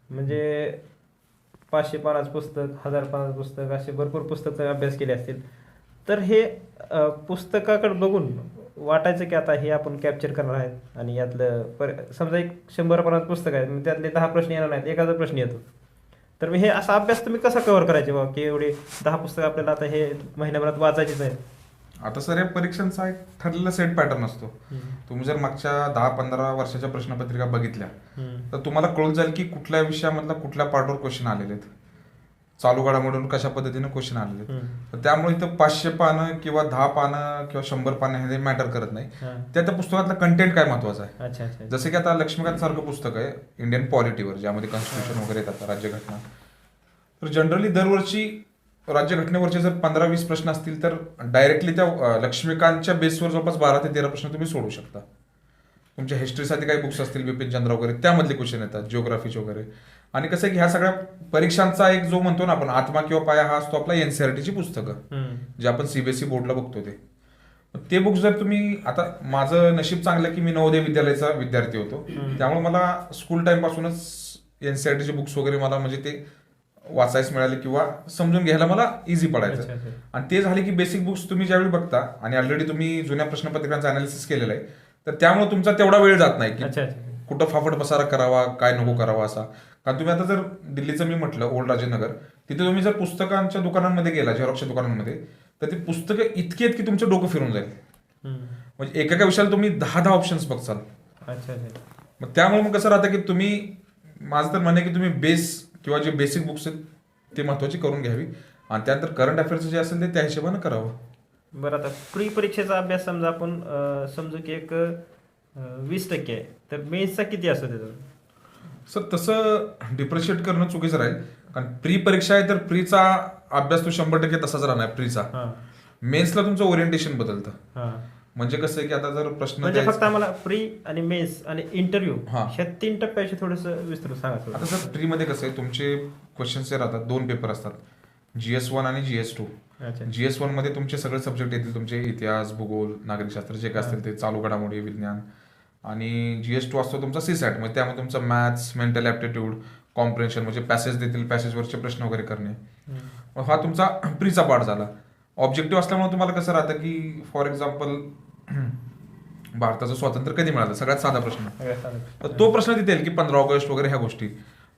S2: म्हणजे 500 पानाचं पुस्तक, 1000 पानाचं पुस्तक, असे भरपूर पुस्तक अभ्यास केले असतील. तर हे पुस्तकाकडे बघून वाटायचं की आता हे आपण कॅप्चर करणार आहेत आणि यातलं समजा एक 100 पानाचं पुस्तक आहे, मग त्यातले 10 प्रश्न येणार नाहीत, एखादा प्रश्न येतो. तर मी हे असा अभ्यास तुम्ही कसा कव्हर करायचे बाबा की एवढे 10 पुस्तकं आपल्याला आता हे महिन्याभरात वाचायचीच आहेत?
S1: आता सर या परीक्षांचा एक ठरलेला सेट पॅटर्न असतो. तुम्ही जर मागच्या 10-15 वर्षाच्या प्रश्नपत्रिका बघितल्या तर तुम्हाला कळून जाईल की कुठल्या विषयामधला कुठल्या पार्टवर क्वेश्चन आलेले आहेत, चालू घडामोडीवर कशा पद्धतीने क्वेश्चन आलेले आहेत. तर त्यामुळे इथं 500 पानं किंवा 10 पानं किंवा 100 पानं हे मॅटर करत नाही. त्या पुस्तकातलं कंटेंट काय महत्वाचं आहे.
S2: अच्छा अच्छा.
S1: जसं की आता लक्ष्मीकांत सारखं पुस्तक आहे इंडियन पॉलिटीवर, ज्यामध्ये कॉन्स्टिट्यूशन वगैरे येतात, राज्यघटना. तर जनरली दरवर्षी राज्यघटनेवरचे जर 15-20 प्रश्न असतील तर डायरेक्टली त्या लक्ष्मीकांतच्या बेसवर जवळपास 12 ते 13 प्रश्न तुम्ही सोडू शकता. तुमच्या हिस्ट्रीसाठी काही बुक्स असतील बिपिन चंद्र वगैरे, त्यामधले क्वेश्चन येतात, जिओग्राफीचे वगैरे. आणि कसं आहे की ह्या सगळ्या परीक्षांचा एक जो म्हणतो ना आपण आत्मा किंवा पाया, हा असतो आपला एनसीईआरटीची पुस्तकं, जे आपण सीबीएसई बोर्डला बघतो ते बुक्स जर तुम्ही, आता माझं नशीब चांगलं की मी नवोदय विद्यालयाचा विद्यार्थी होतो, त्यामुळे मला स्कूल टाइम पासूनच एनसीईआरटीचे बुक्स वगैरे मला म्हणजे ते वाचायला मिळाले किंवा समजून घ्यायला मला इझी पडायचं. आणि ते झाले की बेसिक बुक्स तुम्ही ज्यावेळी बघता आणि ऑलरेडी तुम्ही जुन्या प्रश्नपत्रिकांचं अनालिसिस केलेलं आहे, तर त्यामुळे तुमचा तेवढा वेळ जात नाही की कुठं फाफट पसारा करावा, काय नको करावा असा. कारण तुम्ही आता जर दिल्लीचं मी म्हटलं ओल्ड राजेनगर, तिथे तुम्ही जर पुस्तकांच्या दुकानांमध्ये गेला, झेरॉक्सच्या दुकानांमध्ये, तर ती पुस्तकं इतकी आहेत की तुमचं डोकं फिरून जाईल. म्हणजे एका विषयाला तुम्ही 10 ऑप्शन्स बघचाल. मग त्यामुळे मग कसं राहतं की तुम्ही, माझं तर म्हणणं की तुम्ही बेस किंवा जे बेसिक बुक्स आहेत ते महत्वाची करून घ्यावी आणि त्यानंतर करंट अफेअर्स जे असेल ते त्या हिशोबानं करावं.
S2: बरं, आता प्री परीक्षेचा अभ्यास समजा आपण समजू की एक 20% आहे, तर मेन्सचा किती असतो त्याचा?
S1: सर तसं डिप्रिशिएट करणं चुकीचं राहील, कारण प्री परीक्षा आहे तर प्रीचा अभ्यास तो 100% तसाच राहणार प्रीचा. मेन्सला तुमचं ओरिएंटेशन बदलतं. म्हणजे कसं आहे की आता जर प्रश्न
S2: म्हणजे फक्त आम्हाला प्री आणि मेन्स आणि इंटरव्ह्यू ह्या 3 टप्प्याचे थोडंसं विस्तृत सांगा.
S1: आता सर प्री मध्ये कसं आहे, तुमचे क्वेश्चन्स राहतात, 2 पेपर असतात, GS1 आणि GS2. GS1 मध्ये तुमचे सगळे सब्जेक्ट येतील, तुमचे इतिहास, भूगोल, नागरिकशास्त्र जे काय असतील ते, चालू घडामोडी, विज्ञान. आणि GS2 असतो तुमचा CSAT, म्हणजे त्यामध्ये तुमचं मॅथ्स, मेंटल ॲप्टिट्यूड, कॉम्प्रिहेन्शन म्हणजे पॅसेज देतील, पॅसेजवरचे प्रश्न वगैरे करणे. हा तुमचा प्रीचा पार्ट झाला. ऑब्जेक्टिव्ह असल्यामुळे तुम्हाला कसं राहतं की फॉर एक्झाम्पल भारताचं स्वातंत्र्य कधी मिळालं, सगळ्यात साधा प्रश्न. तर तो प्रश्न तिथे येईल की 15 ऑगस्ट वगैरे ह्या गोष्टी.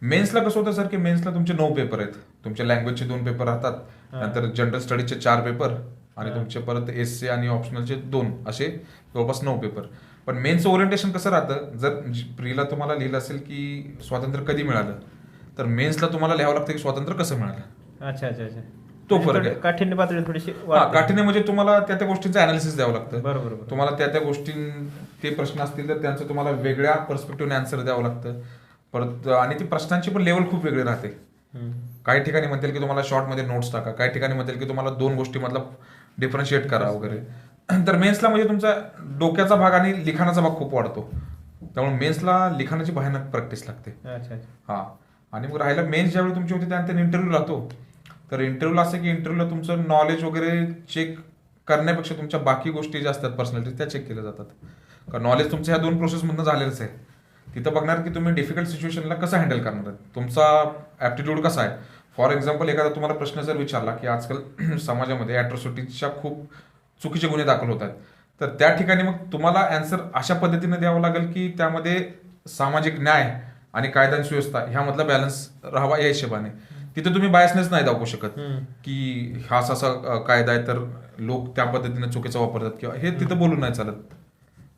S1: मेन्सला कसं होतं सर की मेन्सला तुमचे 9 पेपर आहेत. तुमच्या लँग्वेजचे 2 पेपर राहतात, नंतर जनरल स्टडीजचे 4 पेपर आणि तुमचे परत एसए आणि ऑप्शनलचे 2, असे जवळपास 9 पेपर. पण मेन्सचं ओरिएंटेशन कसं राहतं, जर प्रीला तुम्हाला लिहिलं असेल की स्वातंत्र्य कधी मिळालं, तर मेन्सला तुम्हाला लिहावं लागतं की स्वातंत्र्य कसं मिळालं.
S2: अच्छा अच्छा अच्छा.
S1: तो फरक आहे.
S2: काठिण्य पातळी थोडीशी
S1: काठीने म्हणजे तुम्हाला त्या त्या गोष्टींचं अनालिसिस द्यावं लागतं.
S2: बरोबर.
S1: तुम्हाला त्या त्या गोष्टी, ते प्रश्न असतील तर त्यांचं तुम्हाला वेगळ्या पर्स्पेक्टिव्हने आन्सर द्यावं लागतं. परत आणि ती प्रश्नांची पण लेवल खूप वेगळी राहते. काही ठिकाणी म्हणतील की तुम्हाला शॉर्टमध्ये नोट्स टाका, काही ठिकाणी म्हणतील की तुम्हाला 2 गोष्टीमधला डिफरन्शिएट करा वगैरे. तर मेन्सला म्हणजे तुमचा डोक्याचा भाग आणि लिखाणाचा भाग खूप वाढतो. त्यामुळे मेन्सला लिखाणाची भयानक प्रॅक्टिस लागते.
S2: अच्छा.
S1: हा. आणि मग राहिलं मेन्स ज्यावेळी तुमची होती त्यानंतर इंटरव्ह्यू राहतो. तर इंटरव्ह्यूला असं की इंटरव्ह्यूला तुमचं नॉलेज वगैरे चेक करण्यापेक्षा तुमच्या बाकी गोष्टी ज्या असतात पर्सनॅलिटी त्या चेक केल्या जातात. कारण नॉलेज तुमचं ह्या 2 प्रोसेसमधनं झालेलंच आहे. तिथं बघणार की तुम्ही डिफिकल्ट सिच्युएशनला कसं हँडल करणार आहे, तुमचा ॲप्टिट्यूड कसा आहे. फॉर एक्झाम्पल एखादा तुम्हाला प्रश्न जर विचारला की आजकाल समाजामध्ये ॲट्रॉसिटीच्या खूप चुकीचे गुन्हे दाखल होत आहेत, तर त्या ठिकाणी मग तुम्हाला अँसर अशा पद्धतीने द्यावं लागेल की त्यामध्ये सामाजिक न्याय आणि कायदा आणि सुव्यवस्था ह्यामधला बॅलन्स राहावा या हिशोबाने. तिथे तुम्ही बायसनेस नाही दाखवू शकत की हा असा कायदा आहे तर लोक त्या पद्धतीने चुकीचा वापरतात किंवा हे तिथं बोलून नाही चालत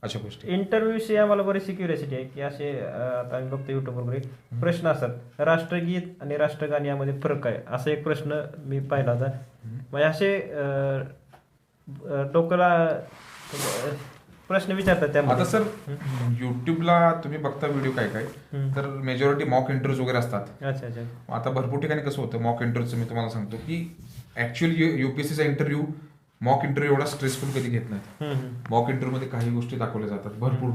S1: अशा गोष्टी.
S2: इंटरव्ह्यू विषयी आम्हाला बरीचशी क्युरियोसिटी आहे की असे आता आम्ही बघतो युट्यूब वगैरे प्रश्न असतात, राष्ट्रगीत आणि राष्ट्रगान यामध्ये फरक आहे असा एक प्रश्न मी पाहिला होता. म्हणजे असे डोक्याला प्रश्न विचारतात
S1: आता
S2: त्यामध्ये.
S1: सर युट्यूबला तुम्ही बघता व्हिडिओ काय काय, तर मेजॉरिटी मॉक इंटरव्ह्यूज वगैरे असतात.
S2: अच्छा अच्छा.
S1: आता भरपूर ठिकाणी कसं होतं मॉक इंटरव्ह्यूचं, मी तुम्हाला सांगतो की ऍक्च्युअली युपीएससीचा इंटरव्ह्यू मॉक इंटरव्ह्यू एवढा स्ट्रेसफुल कधी घेत नाही. मॉक इंटरव्ह्यू मध्ये काही गोष्टी दाखवल्या जातात भरपूर.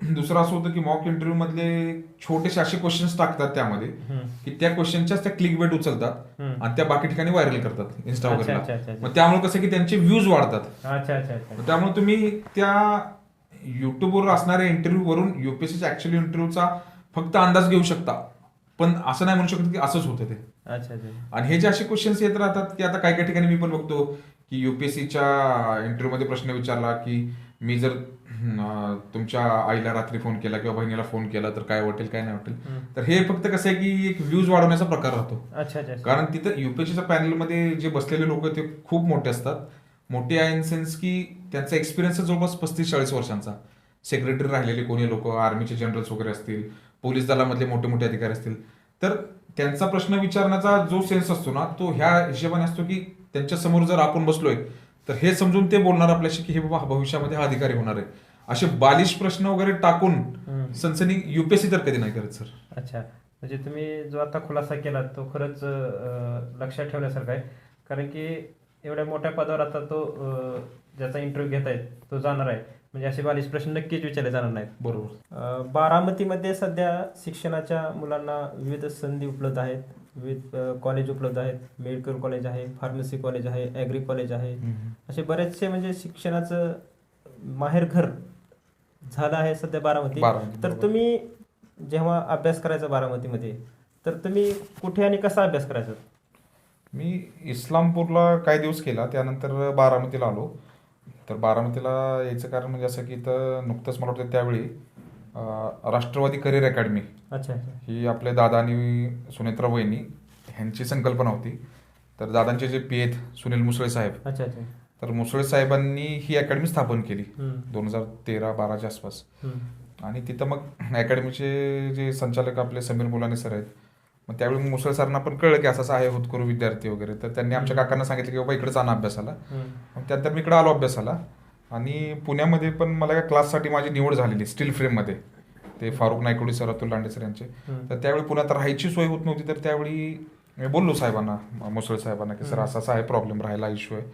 S1: दुसरं असं होतं की मॉक इंटरव्ह्यू मधले छोटेसे असे क्वेश्चन्स टाकतात त्यामध्ये की त्या क्वेश्चनच्याच त्या क्लिक बेट उचलतात आणि त्या बाकी ठिकाणी व्हायरल करतात इन्स्टा वगैरे. मग त्यामुळे कसं की त्यांचे व्ह्यूज वाढतात.
S2: अच्छा अच्छा अच्छा.
S1: त्यामुळे तुम्ही त्या युट्यूबवर असणाऱ्या इंटरव्ह्यू वरून युपीएससीच्या ऍक्च्युअली इंटरव्ह्यूचा फक्त अंदाज घेऊ शकता, पण असं नाही म्हणू शकत की असंच होतं ते.
S2: अच्छा अच्छा.
S1: आणि हे जे असे क्वेश्चन्स येत राहतात की आता काही काही ठिकाणी मी पण बघतो की युपीएससीच्या इंटरव्ह्यू मध्ये प्रश्न विचारला की मी जर तुमच्या आईला रात्री फोन केला किंवा बहिणीला फोन केला तर काय वाटेल काय नाही वाटेल. तर हे फक्त कसं आहे की एक व्ह्यूज वाढवण्याचा प्रकार राहतो.
S2: अच्छा अच्छा.
S1: कारण तिथं युपीएससीच्या पॅनलमध्ये जे बसलेले लोक ते खूप मोठे असतात. मोठे आहे इन सेन्स की त्यांचा एक्सपिरियन्स जवळपास 35-40 वर्षांचा. सेक्रेटरी राहिलेले कोणी लोक, आर्मीचे जनरल्स वगैरे असतील, पोलीस दलामधले मोठे मोठे अधिकारी असतील, तर त्यांचा प्रश्न विचारण्याचा जो सेन्स असतो ना तो ह्या हिशोबाने असतो की त्यांच्या समोर जर आपण बसलोय तर हे समजून ते बोलणार आपल्याशी की हे बाबा भविष्यामध्ये हा अधिकारी होणार आहे. असे बालिश प्रश्न वगैरे टाकून सनसनी युपीएससी तर कधी नाही करत सर.
S2: अच्छा. म्हणजे तुम्ही जो आता खुलासा केला तो खरंच लक्षात ठेवण्यासारखा आहे. कारण की एवढ्या मोठ्या पदावर आता तो ज्याचा इंटरव्ह्यू घेत आहेत तो जाणार आहे, म्हणजे असे बालिश प्रश्न नक्कीच विचारले जाणार नाहीत.
S1: बरोबर.
S2: बारामतीमध्ये सध्या शिक्षणाच्या मुलांना विविध संधी उपलब्ध आहेत, विविध कॉलेज उपलब्ध आहेत. मेडिकल कॉलेज आहे, फार्मसी कॉलेज आहे, ॲग्री कॉलेज आहे. असे बरेचसे म्हणजे शिक्षणाचं माहेरघर झालं आहे सध्या बारामती. तर तुम्ही जेव्हा अभ्यास करायचा बारामतीमध्ये तर तुम्ही कुठे आणि कसा अभ्यास करायचा?
S1: मी इस्लामपूरला काही दिवस केला, त्यानंतर बारामतीला आलो. तर बारामतीला यायचं कारण म्हणजे असं की इथं नुकतंच मला वाटतं त्यावेळी राष्ट्रवादी करिअर अकॅडमी
S2: अच्छा अच्छा.
S1: ही आपले दादा आणि सुनेत्रा वहिनी ह्यांची संकल्पना होती. तर दादांचे जे पी आहेत सुनील मुसळे साहेब,
S2: अच्छा अच्छा.
S1: तर मुसळे साहेबांनी ही अकॅडमी स्थापन केली 2013-12च्या आसपास. आणि तिथं मग अकॅडमीचे जे संचालक आपले समीर मुलानी सर आहेत, मग त्यावेळी मुसळे सरांना पण कळलं की असं आहे होतकरू विद्यार्थी वगैरे, तर त्यांनी आमच्या काकांना सांगितलं की बाबा इकडे जाणं अभ्यासाला. मग त्यानंतर मी इकडे आलो अभ्यासाला. आणि पुण्यामध्ये पण मला या क्लाससाठी माझी निवड झालेली स्टील फ्रेममध्ये, ते फारुख नायकोडी सर, अतुल लांडे सर यांचे. तर त्यावेळी पुण्यात राहायची सोय होत नव्हती, तर त्यावेळी मी बोललो साहेबांना, मुसळे साहेबांना की सर असा आहे प्रॉब्लेम, राहायला इश्यू आहे.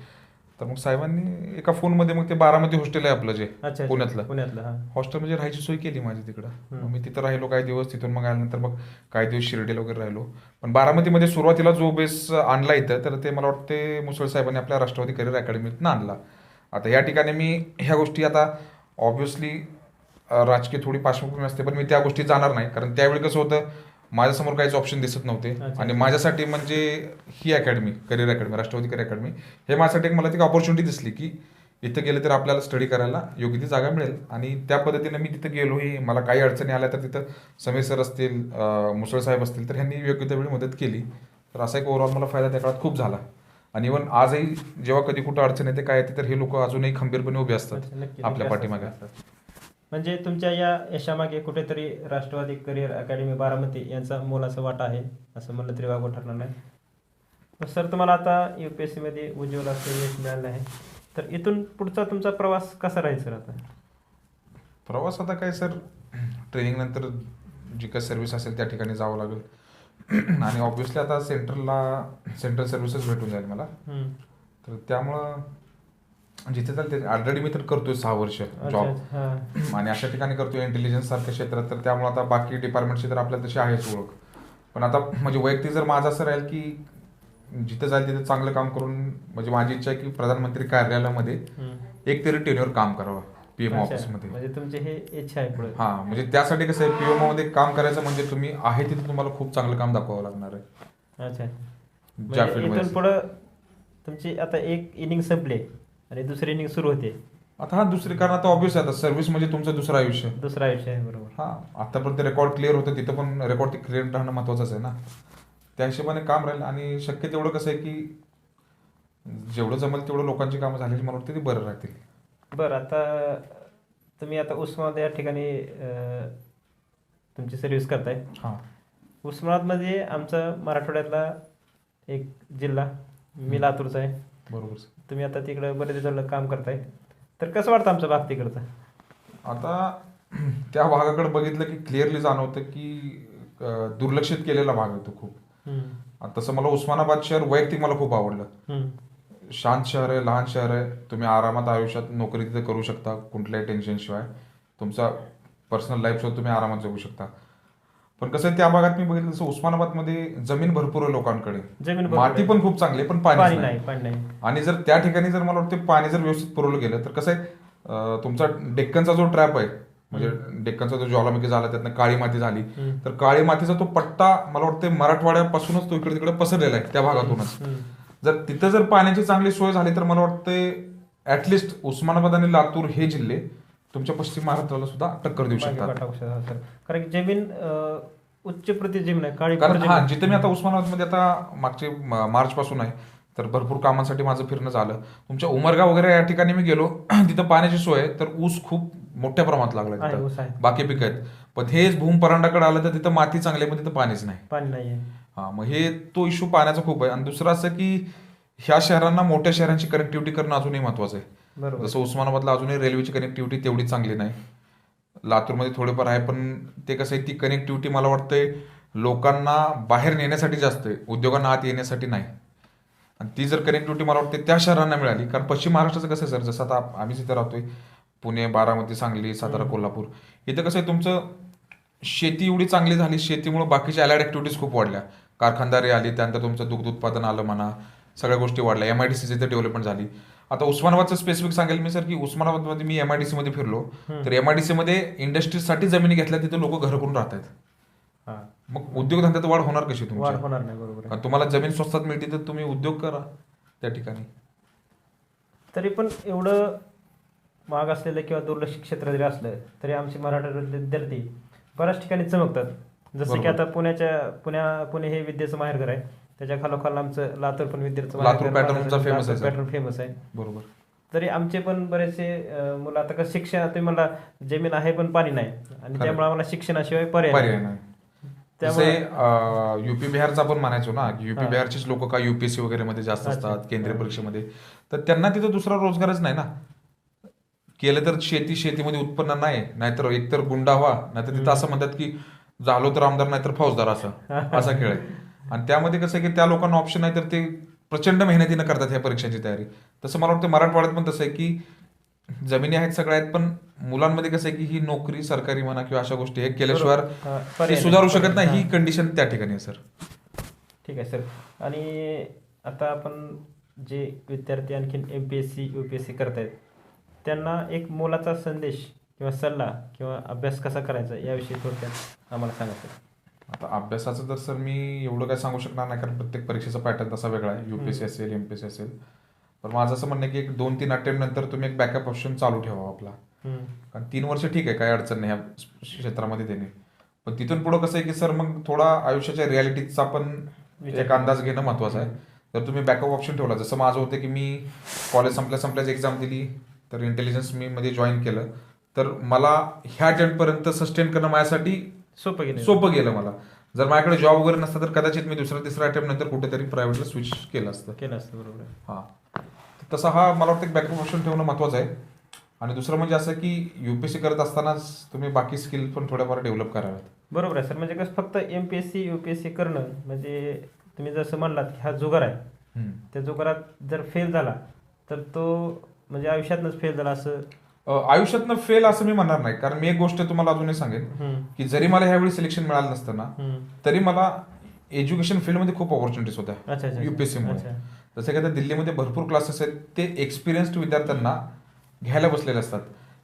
S1: तर मग साहेबांनी एका फोनमध्ये मग ते बारामती हॉस्टेल आहे आपलं जे पुण्यातलं हॉस्टेल म्हणजे राहायची सोय केली माझी तिकडं. मग मी तिथं राहिलो काही दिवस. तिथून मग आल्यानंतर मग काही दिवस शिर्डीला वगैरे राहिलो. पण बारामतीमध्ये सुरुवातीला जो बेस आणला इथं, तर ते मला वाटते मुसळे साहेबांनी आपल्या राष्ट्रवादी करिअर अकॅडमीतनं आणला. आता या ठिकाणी मी ह्या गोष्टी, आता ऑब्व्हियसली राजकीय थोडी पार्श्वभूमी असते पण मी त्या गोष्टी जाणार नाही, कारण त्यावेळी कसं होतं माझ्यासमोर काहीच ऑप्शन दिसत नव्हते.
S2: अच्छा.
S1: आणि माझ्यासाठी म्हणजे ही academy, career academy, Rashtrawadi career academy, हे माझ्यासाठी मला ती ऑपॉर्च्युनिटी दिसली की इथं गेलं तर आपल्याला स्टडी करायला योग्य ती जागा मिळेल. आणि त्या पद्धतीने मी तिथं गेलोही. मला काही अडचणी आल्या तर तिथं समीर सर असतील, मुसळ साहेब असतील, तर ह्यांनी योग्य त्यावेळी मदत केली. तर असा एक ओव्हरऑल मला फायदा त्या काळात खूप झाला. आणि इव्हन आजही जेव्हा कधी कुठं अडचण येते काय येते तर हे लोक अजूनही खंबीरपणे उभे असतात
S2: अच्छा, नक्की
S1: आपल्या
S2: नक्की
S1: पाठीमागे.
S2: असतात. म्हणजे तुमच्या या यशामागे कुठेतरी राष्ट्रवादी करिअर अकॅडमी बारामती यांचा मोलाचा वाटा आहे असं म्हणलं तरी वागवं ठरणार नाही. मग सर, तुम्हाला आता UPSC मध्ये उज्ज्वल असं यश मिळालं आहे, तर इथून पुढचा तुमचा प्रवास कसा राहील सर आता?
S1: प्रवास आता काय सर, ट्रेनिंग नंतर जी काही सर्व्हिस असेल त्या ठिकाणी जावं लागेल. आणि ऑब्व्हियसली आता सेंट्रल सर्व्हिसेस भेटून जाईल मला.
S2: हम्म.
S1: तर त्यामुळं जिथे चालते ऑलरेडी मी तर करतोय 6 वर्ष
S2: अच्छा,
S1: जॉब.
S2: अच्छा. हा.
S1: आणि अशा ठिकाणी करतोय इंटेलिजन्स सारख्या क्षेत्रात. तर त्यामुळे आता बाकी डिपार्टमेंटची तर आपल्याला तशी आहेच ओळख. पण आता म्हणजे वैयक्तिक जर माझं असं राहील की जिथे जाईल तिथे चांगलं काम करून, म्हणजे माझी इच्छा आहे की प्रधानमंत्री कार्यालयामध्ये
S2: हम्म.
S1: एक तरी टेन्युअर काम करावं PM
S2: अच्छा.
S1: ऑफिसमध्ये.
S2: म्हणजे तुमची हे इच्छा आहे पुढे.
S1: हा, म्हणजे त्यासाठी कसं आहे PMO मध्ये काम करायचं म्हणजे तुम्ही आहे तिथे तुम्हाला खूप चांगलं काम दाखवावं लागणार आहे
S2: अच्छा.
S1: ज्या
S2: म्हणजे इथून
S1: फील्डमध्ये.
S2: पुढं तुमची आता एक इनिंग संपली आणि दुसरी इनिंग सुरू होते.
S1: आता दुसरी, कारण आता ऑब्व्हियस आहे आता सर्व्हिस म्हणजे तुमचं दुसरं आयुष्य.
S2: दुसरा विषय आहे, बरोबर.
S1: हा, आतापर्यंत रेकॉर्ड क्लिअर होतं, तिथं पण रेकॉर्ड क्लिअर राहणं महत्वाचंच आहे ना. त्या हिशोबाने काम राहील. आणि शक्य तेवढं कसं आहे की जेवढं जमेल तेवढं लोकांची कामं झालेली मला वाटतं ती बरं राहतील.
S2: बरं, आता तुम्ही आता उस्मानाबाद या ठिकाणी तुमची सर्व्हिस करताय.
S1: हां.
S2: उस्मानाबादमध्ये आमचा मराठवाड्यातला एक जिल्हा, मी लातूरचा आहे.
S1: बरोबर.
S2: तुम्ही आता तिकडं बरेच दिवस काम करताय, तर कसं वाटतं आमचा भाग तिकडचा?
S1: आता त्या भागाकडे बघितलं की क्लिअरली जाणवतं की दुर्लक्षित केलेला भाग आहे तो खूप.
S2: हम्म.
S1: आणि तसं मला उस्मानाबाद शहर वैयक्तिक मला खूप आवडलं.
S2: हम्म.
S1: शांत शहर आहे, लहान शहर आहे. तुम्ही आरामात आयुष्यात नोकरी तिथे करू शकता कुठल्याही टेन्शनशिवाय. तुमचा पर्सनल लाईफ सुद्धा तुम्ही आरामात जगू शकता. पण कसं आहे त्या भागात मी बघितलं तसं उस्मानाबादमध्ये जमीन भरपूर आहे लोकांकडे,
S2: जमीन भरपूर
S1: माती
S2: आहे.
S1: पण खूप चांगली आहे, पण पाणी
S2: पाणी
S1: नाही.
S2: नाही, पाणी नाही.
S1: आणि जर त्या ठिकाणी जर मला वाटतं पाणी जर व्यवस्थित पुरवलं गेलं तर कसं आहे तुमचा डेक्कनचा जो ट्रॅप आहे, म्हणजे डेक्कनचा जो ज्वालामुखी झाला त्यातनं काळी माती झाली,
S2: हम्म.
S1: तर काळी मातीचा तो पट्टा मला वाटतं मराठवाड्यापासूनच तो इकडे तिकडे पसरलेला आहे त्या भागातूनच.
S2: हम्म.
S1: जर तिथं जर पाण्याची चांगली सोय झाली तर मला वाटतं ऍटलिस्ट उस्मानाबाद आणि लातूर हे जिल्हे तुमच्या पश्चिम महाराष्ट्राला सुद्धा टक्कर देऊ
S2: मागे
S1: शकतात.
S2: पाठवू शकता, सर. कारण की जमीन उच्च प्रती जमीन आहे, काळी
S1: कारण
S2: जमीन.
S1: हा, जिथे मी आता उस्मानाबादमध्ये आता मागचे मार्च पासून आहे, तर भरपूर कामांसाठी माझं फिरणं झालं. तुमच्या उमरगा वगैरे या ठिकाणी मी गेलो, तिथं पाण्याची सोय आहे, तर ऊस खूप मोठ्या प्रमाणात लागला
S2: आहे,
S1: तिथं.
S2: ऊस आहे.
S1: बाकी पिकं आहेत. पण हेच भूम परांडाकडे आलं तर तिथं माती चांगली आहे, पण तिथं पाणीच नाही.
S2: पाणी नाहीये.
S1: हा, मग हे तो इश्यू पाण्याचा खूप आहे. आणि दुसरं असं की ह्या शहरांना मोठ्या शहरांची कनेक्टिव्हिटी करणं अजूनही महत्वाचं आहे.
S2: बरोबर.
S1: जसं उस्मानाबादला अजूनही रेल्वेची कनेक्टिव्हिटी तेवढी चांगली नाही. लातूरमध्ये थोडेफार आहे, पण ते कसं आहे ती कनेक्टिव्हिटी मला वाटतंय लोकांना बाहेर नेण्यासाठी जास्त आहे, उद्योगांना आत येण्यासाठी नाही. आणि ती जर कनेक्टिव्हिटी मला वाटते त्या शहरांना मिळाली, कारण पश्चिम महाराष्ट्राचं कसं आहे सर, जसं आता आम्ही जिथे राहतोय पुणे, बारामती, सांगली, सातारा, कोल्हापूर, इथं कसं आहे तुमचं शेती एवढी चांगली झाली, शेतीमुळे बाकीच्या अलाइड ऍक्टिव्हिटीज खूप वाढल्या. कारखानदारी आली, त्यानंतर तुमचं दुग्ध उत्पादन आलं म्हणा, सगळ्या गोष्टी वाढल्या. MIDC इथे डेव्हलपमेंट झाली. आता उस्मानाबादचं स्पेसिफिक सांगेल मी सर की उस्मानाबादमध्ये मी MIDC मध्ये फिरलो, तर MIDC मध्ये इंडस्ट्रीजसाठी जमिनी घेतल्या, तिथे लोक घर करून राहत आहेत.
S2: हा,
S1: मग उद्योगधंद्यात वाढ होणार कशी
S2: वाढ
S1: तुमची?
S2: होणार नाही, बरोबर आहे.
S1: कारण तुम्हाला जमीन स्वस्तात मिळते तर तुम्ही उद्योग करा त्या ठिकाणी.
S2: तरी पण एवढं महाग असलेलं किंवा दुर्लक्षित क्षेत्र जरी असलं तरी आमचे मराठी विद्यार्थी बऱ्याच ठिकाणी चमकतात. जसं की
S1: बरोबर.
S2: आता पुणे हे विद्येचं माहेरघर आहे, त्याच्या खालोखाल आमचं लातूर पण विद्येचं
S1: लातूर पॅटर्नचा famous आहे, sir.
S2: पॅटर्न फेमस आहे.
S1: बरोबर.
S2: तरी आमचे पण बरेचसे मुलं आता कसं शिक्षण, तुम्ही म्हणला जमीन आहे पण पाणी नाही, आणि
S1: खरं.
S2: त्यामुळे आम्हाला शिक्षणाशिवाय पर्याय
S1: पर्याय
S2: नाही.
S1: नाही.
S2: त्यामुळे
S1: जसे युपी बिहारचा आपण म्हणायचो ना की युपी
S2: हा.
S1: बिहारचीच लोक का UPSC वगैरे मध्ये जास्त
S2: अच्छा.
S1: असतात, केंद्रीय
S2: हा.
S1: परीक्षेमध्ये, तर त्यांना तिथं दुसरा रोजगारच नाही ना. केलं तर शेतीमध्ये उत्पन्न नाही, नाहीतर एकतर गुंडा व्हा, नाहीतर तिथं असं म्हणतात की झालो तर आमदार नाहीतर फौजदार, असा खेळ आहे. आणि त्यामध्ये कसं आहे की त्या लोकांना ऑप्शन आहे, तर ते प्रचंड मेहनतीनं करतात ह्या परीक्षांची तयारी. तसं मला वाटतं मराठवाड्यात पण तसं आहे की जमिनी आहेत सगळ्या आहेत, पण मुलांमध्ये कसं आहे की ही नोकरी सरकारी म्हणा किंवा अशा गोष्टी हे केल्याशिवाय
S2: हा,
S1: ते
S2: पर्याय
S1: सुधारू शकत नाही,
S2: हा.
S1: ही कंडिशन त्या ठिकाणी आहे सर.
S2: ठीक आहे सर. आणि आता आपण जे विद्यार्थी आणखीन MPSC UPSC करतायत त्यांना एक मोलाचा संदेश किंवा सल्ला किंवा अभ्यास कसा करायचा याविषयी थोडक्यात आम्हाला सांगा सर.
S1: आता अभ्यासाचं तर सर मी एवढं काय सांगू शकणार नाही, कारण प्रत्येक परीक्षेचा पॅटर्न तसा वेगळा आहे. UPSC असेल, MPSC असेल. पण माझं असं म्हणणं आहे की एक 2-3 अटेम्प्ट नंतर तुम्ही एक बॅकअप ऑप्शन चालू ठेवा आपला. कारण 3 वर्ष ठीक आहे, काही अडचण नाही ह्या क्षेत्रामध्ये देणे. पण तिथून पुढं कसं आहे की सर मग थोडा आयुष्याच्या रियालिटीचा पण एक अंदाज घेणं महत्वाचं आहे. तर तुम्ही बॅकअप ऑप्शन ठेवला, जसं माझं होतं की मी कॉलेज संपल्याच एक्झाम दिली, तर इंटेलिजन्स मी मध्ये जॉईन केलं. तर मला ह्या अटेम्प्टपर्यंत सस्टेन करणं माझ्यासाठी सोपं गेलं मला. जर माझ्याकडे जॉब वगैरे नसता तर कदाचित मी दुसऱ्या तिसऱ्या अटेम्प्ट नंतर कुठेतरी प्रायव्हेटला स्विच केलं असतं.
S2: बरोबर आहे.
S1: हां, तसा हा मला वाटतं बॅकअप ऑप्शन ठेवणं महत्वाचं आहे. आणि दुसरं म्हणजे असं की UPSC करत असतानाच तुम्ही बाकी स्किल पण थोड्याफार डेव्हलप कराव्यात.
S2: बरोबर आहे सर. म्हणजे कसं फक्त MPSC UPSC करणं म्हणजे तुम्ही जसं म्हणलात की हा जुगार आहे, त्या जुगारात जर फेल झाला तर तो म्हणजे आयुष्यातनंच फेल झाला असं
S1: आयुष्यातनं फेल असं मी म्हणणार नाही, कारण मी एक गोष्ट तुम्हाला अजूनही सांगेन की जरी मला ह्यावेळी सिलेक्शन मिळालं नसतं ना, तरी मला एज्युकेशन फील्डमध्ये खूप ऑपॉर्च्युनिटीज होत्या UPSC मुळे. जसं की आता दिल्लीमध्ये भरपूर क्लासेस आहेत, ते एक्सपिरियन्स्ड विद्यार्थ्यांना घ्यायला बसलेले असतात.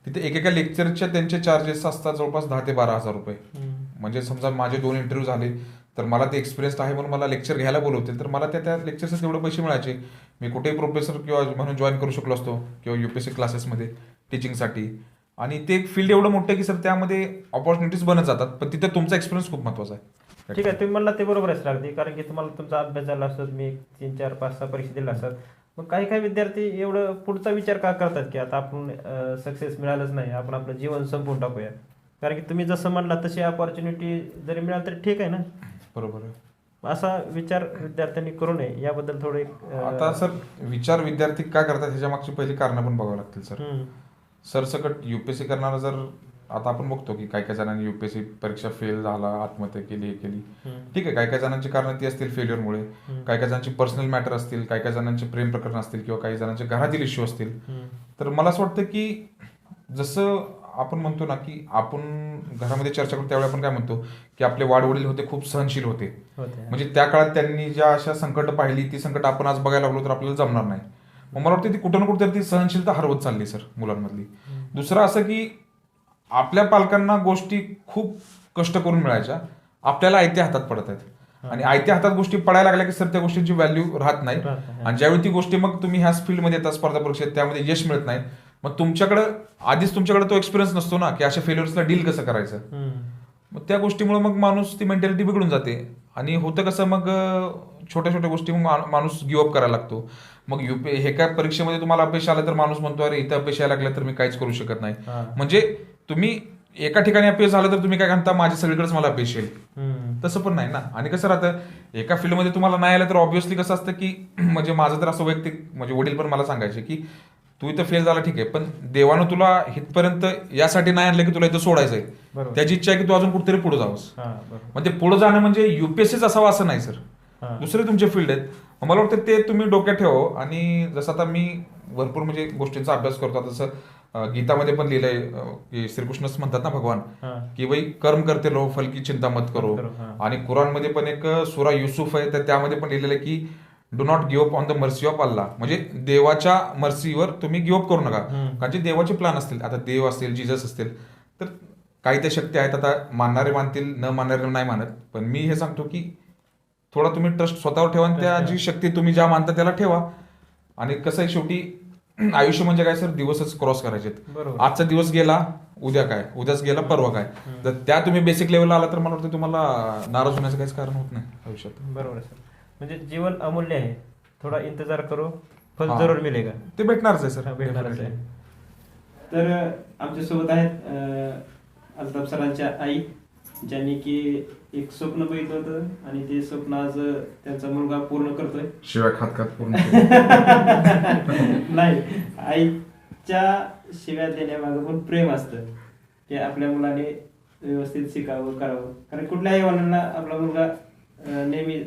S1: तिथे एकेका लेक्चरच्या त्यांचे चार्जेस असतात जवळपास 10,000 ते 12,000 रुपये. म्हणजे समजा माझे 2 इंटरव्ह्यू झाले, तर मला ते एक्सपिरियन्स आहे म्हणून मला लेक्चर घ्यायला बोलवते, तर मला त्या लेक्चरचे तेवढे पैसे मिळायचे. मी कुठेही प्रोफेसर किंवा म्हणून जॉईन करू शकलो असतो किंवा UPSC क्लासेसमध्ये टीचिंगसाठी. आणि ते एक फील्ड एवढं मोठं आहे की सर त्यामध्ये ऑपॉर्च्युनिटीज बनत जातात, पण तिथे तुमचा एक्सपिरियन्स खूप महत्वाचा आहे.
S2: ठीक आहे, तुम्ही म्हणला ते बरोबर आहे अगदी. कारण की तुम्हाला तुमचा अभ्यास झाला असतो, तुम्ही 3, 4, 5, 6 परीक्षा दिल्या असतात. मग काही विद्यार्थी एवढं पुढचा विचार का करतात की आता आपण सक्सेस मिळालंच नाही, आपण आपलं जीवन संपवून टाकूया. कारण की तुम्ही जसं म्हणला तशी अपॉर्च्युनिटी जरी मिळाली तरी ठीक आहे ना.
S1: बरोबर आहे.
S2: असा विचार विद्यार्थ्यांनी करू नये याबद्दल थोडे
S1: आता सर विचार विद्यार्थी का करतात ह्याच्या मागची पहिली कारणं पण बघावं लागतील सर. सरसकट UPSC करणारा जर आता आपण बघतो की काही जणांनी UPSC परीक्षा फेल झाला, आत्महत्या केली, हे केली. ठीक आहे, काही जणांची कारणं ती असतील फेल्युअरमुळे, काही जणांची पर्सनल मॅटर असतील, काही जणांचे प्रेम प्रकरण असतील किंवा काही जणांचे घरातील इश्यू असतील. तर मला असं वाटतं की जसं आपण म्हणतो ना की आपण घरामध्ये चर्चा करतो त्यावेळी आपण काय म्हणतो की आपले वाडवडील होते खूप सहनशील होते. म्हणजे त्या काळात त्यांनी ज्या अशा संकट पाहिली, ती संकट आपण आज बघायला लागलो तर आपल्याला जमणार नाही. मग मला वाटतं ती कुठं ना कुठेतरी ती सहनशीलता हरवत चालली सर मुलांमधली. दुसरं असं की आपल्या पालकांना गोष्टी खूप कष्ट करून मिळायच्या, आपल्याला आयत्या हातात पडत आहेत. आणि आयत्या हातात गोष्टी पडायला लागल्या की सर त्या गोष्टींची व्हॅल्यू राहत नाही. आणि ज्यावेळी ती गोष्टी मग तुम्ही ह्याच फील्डमध्ये येतात, स्पर्धा परीक्षेत, त्यामध्ये यश मिळत नाही, मग तुमच्याकडे तो एक्सपिरियन्स नसतो ना की अशा फेल्युअर्सला डील कसं करायचं. मग त्या गोष्टीमुळे मग माणूस ती मेंटॅलिटी बिघडून जाते. आणि होतं कसं मग छोट्या छोट्या गोष्टी मग माणूस गिव्हअप करायला लागतो. मग हे काय परीक्षेमध्ये तुम्हाला अपयश आलं तर माणूस म्हणतो अरे इथं अपयश यायला लागलं तर मी काहीच करू शकत नाही. म्हणजे तुम्ही एका ठिकाणी अपयश झालं तर तुम्ही काय म्हणता माझ्या सगळीकडेच मला अपयश येईल, तसं पण नाही ना. आणि कसं राहतं एका फील्डमध्ये तुम्हाला नाही आलं तर ऑब्व्हियसली कसं असतं की म्हणजे माझं तर असं वैयक्तिक म्हणजे वडील पण मला सांगायचे की तू इथं फेल झाला ठीक आहे, पण देवानं तुला इथपर्यंत यासाठी नाही आणलं की तुला इथं सोडायचंय. त्याची इच्छा आहे की तू अजून कुठेतरी पुढे जावंस. म्हणजे पुढे जाणं म्हणजे UPSCच असावं असं नाही सर, दुसरे तुमचे फील्ड आहेत. मला वाटतं ते तुम्ही डोक्यात ठेवा. आणि जसं आता मी भरपूर म्हणजे गोष्टींचा अभ्यास करतो, जसं गीतामध्ये पण लिहिलंय की श्रीकृष्णच म्हणतात ना भगवान की बाई कर्म करते लो फल की चिंता मत करो. आणि कुराणमध्ये पण एक सुरा युसुफ आहे, तर त्यामध्ये पण लिहिलेलं आहे की do not give up on the mercy of Allah. म्हणजे देवाच्या मर्सीवर तुम्ही गिव्ह अप करू नका. कारण जे देवाचे प्लॅन असतील, आता देव असतील, जीजस असतील, तर काही त्या शक्ती आहेत. आता मानणारे मानतील, न मानणारे नाही मानत, पण मी हे सांगतो की थोडा तुम्ही ट्रस्ट स्वतःवर ठेवा, त्या जी शक्ती तुम्ही ज्या मानता त्याला ठेवा. आणि कसं आहे शेवटी आयुष्य म्हणजे काय सर, दिवसच क्रॉस करायचे. आजचा दिवस गेला, उद्या काय, उद्याच गेला, परवा काय. तर त्या तुम्ही बेसिक लेवलला आला तर मला वाटतं तुम्हाला नाराज होण्याचं काहीच कारण होत नाही आयुष्यात.
S2: बरोबर सर. म्हणजे जीवन अमूल्य आहे, थोडा इंतजार करो, फल जरूर मिळेगा.
S1: ते भेटणारच आहे सर,
S2: भेटणारच आहे. तर आमच्यासोबत आहेत अल्ताफ सरांच्या आई, ज्यांनी की एक स्वप्न बघितलं होतं आणि ते स्वप्न आज त्यांचा मुलगा पूर्ण करतोय.
S1: शिवाय खात पूर्ण
S2: नाही, आईच्या शिव्या देण्यामागं पण प्रेम असतं की आपल्या मुलाने व्यवस्थित शिकावं, करावं. कारण कुठल्याही आईवडिलांना आपला मुलगा नेहमी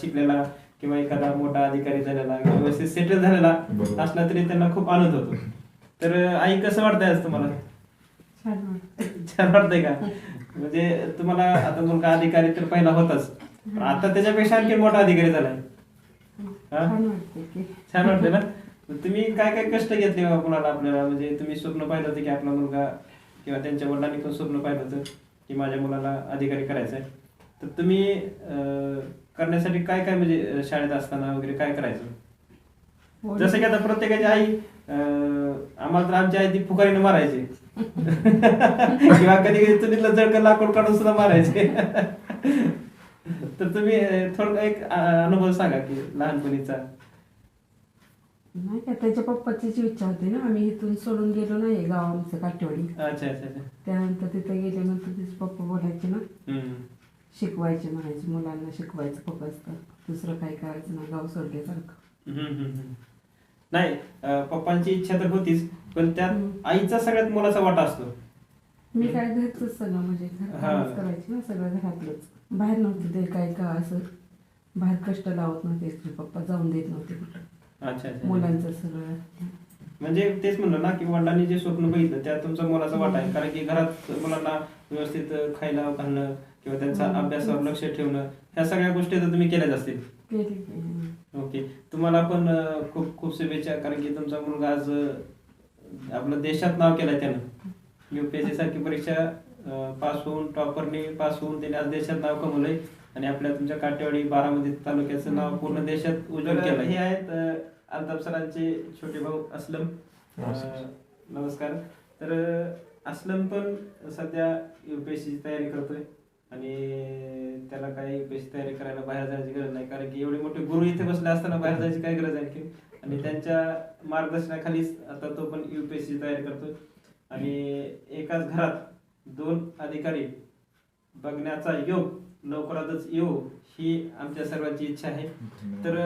S2: शिकलेला किंवा एखादा मोठा अधिकारी झालेला किंवा व्यवस्थित सेटल झालेला असला तरी त्यांना खूप आनंद होतो. तर आई कसं वाटतंय आज तुम्हाला? छान वाटतंय का? म्हणजे तुम्हाला आता मुलगा अधिकारी तर पहिला होताच, पण आता त्याच्यापेक्षा आणखी मोठा अधिकारी झालाय. छान वाटतंय ना? तुम्ही काय काय कष्ट घेतले मुलाला आपल्याला? म्हणजे तुम्ही स्वप्न पाहिलं होतं की आपला मुलगा किंवा त्यांच्या वडिलांनी पण स्वप्न पाहिलं होतं की माझ्या मुलाला अधिकारी करायचंय, तर तुम्ही करण्यासाठी काय काय म्हणजे शाळेत असताना वगैरे काय करायचं? जसं की आता प्रत्येकाची आई आम्हाला तर आमची आई ती फुकारीने मारायची किंवा कधी कधी चुलीतलं जळकं लाकूड काढून सुद्धा मारायचे. तर तुम्ही थोडं एक अनुभव सांगा की लहानपणीचा.
S3: नाही का त्याच्या पप्पाचीच इच्छा होती ना, आम्ही इथून सोडून गेलो नाही गाव आमचं काटेवाडी.
S2: अच्छा अच्छा अच्छा.
S3: त्यानंतर तिथे गेल्यानंतर तिचे पप्पा बोलायचे ना,
S2: हम्म.
S3: शिकवायचे म्हणायचे, मुलांना शिकवायचं फक्त, दुसरं काय करायचं ना, गाव सोडल्यासारखं.
S2: हम्म, हम्म, हम्म. नाही पप्पांची इच्छा तर होतीच, पण त्यात आईचा सगळ्यात मोलाचा वाटा असतो.
S3: मी काय घरचंच सगळं म्हणजे
S2: हा.
S3: घरातच करायची ना, सगळं घरातलंच. बाहेर नव्हते ते काय का असं बाहेर कष्ट लावत नव्हते, पप्पा जाऊन देत नव्हते कुठं.
S2: अच्छा अच्छा.
S3: मुलांचं सगळं
S2: म्हणजे तेच म्हणलं ना की वडिलांनी जे स्वप्न बघितलं त्यात तुमचा मोलाचा वाटा आहे. कारण की घरात मुलांना व्यवस्थित खायला घालणं किंवा त्यांचा अभ्यासावर लक्ष ठेवणं, ह्या सगळ्या गोष्टी तर तुम्ही केल्याच असतील.
S3: केली.
S2: ओके. तुम्हाला पण खूप खूप शुभेच्छा, कारण की तुमचा मुलगा आज आपलं देशात नाव केलंय त्यानं. UPSC सारखी परीक्षा पास होऊन, टॉपरने पास होऊन त्याने आज देशात नाव कमवलंय आणि आपल्या तुमच्या काटेवाडी बारामती तालुक्याचं नाव पूर्ण देशात उज्ज्वल केलं. हे आहेत अल्ताफ सरांचे छोटे भाऊ असलम. नमस्कार. तर असलम पण सध्या UPSC ची तयारी करतोय आणि त्याला काही UPSC तयारी करायला बाहेर जायची गरज नाही, कारण की एवढे मोठे गुरु इथे बसले असताना बाहेर जायची काय गरज आहे की. आणि त्यांच्या मार्गदर्शनाखालीच आता तो पण UPSC ची तयारी करतोय. आणि एकाच घरात 2 अधिकारी बघण्याचा योग लवकरातच येऊ, ही आमच्या सर्वांची इच्छा आहे. तर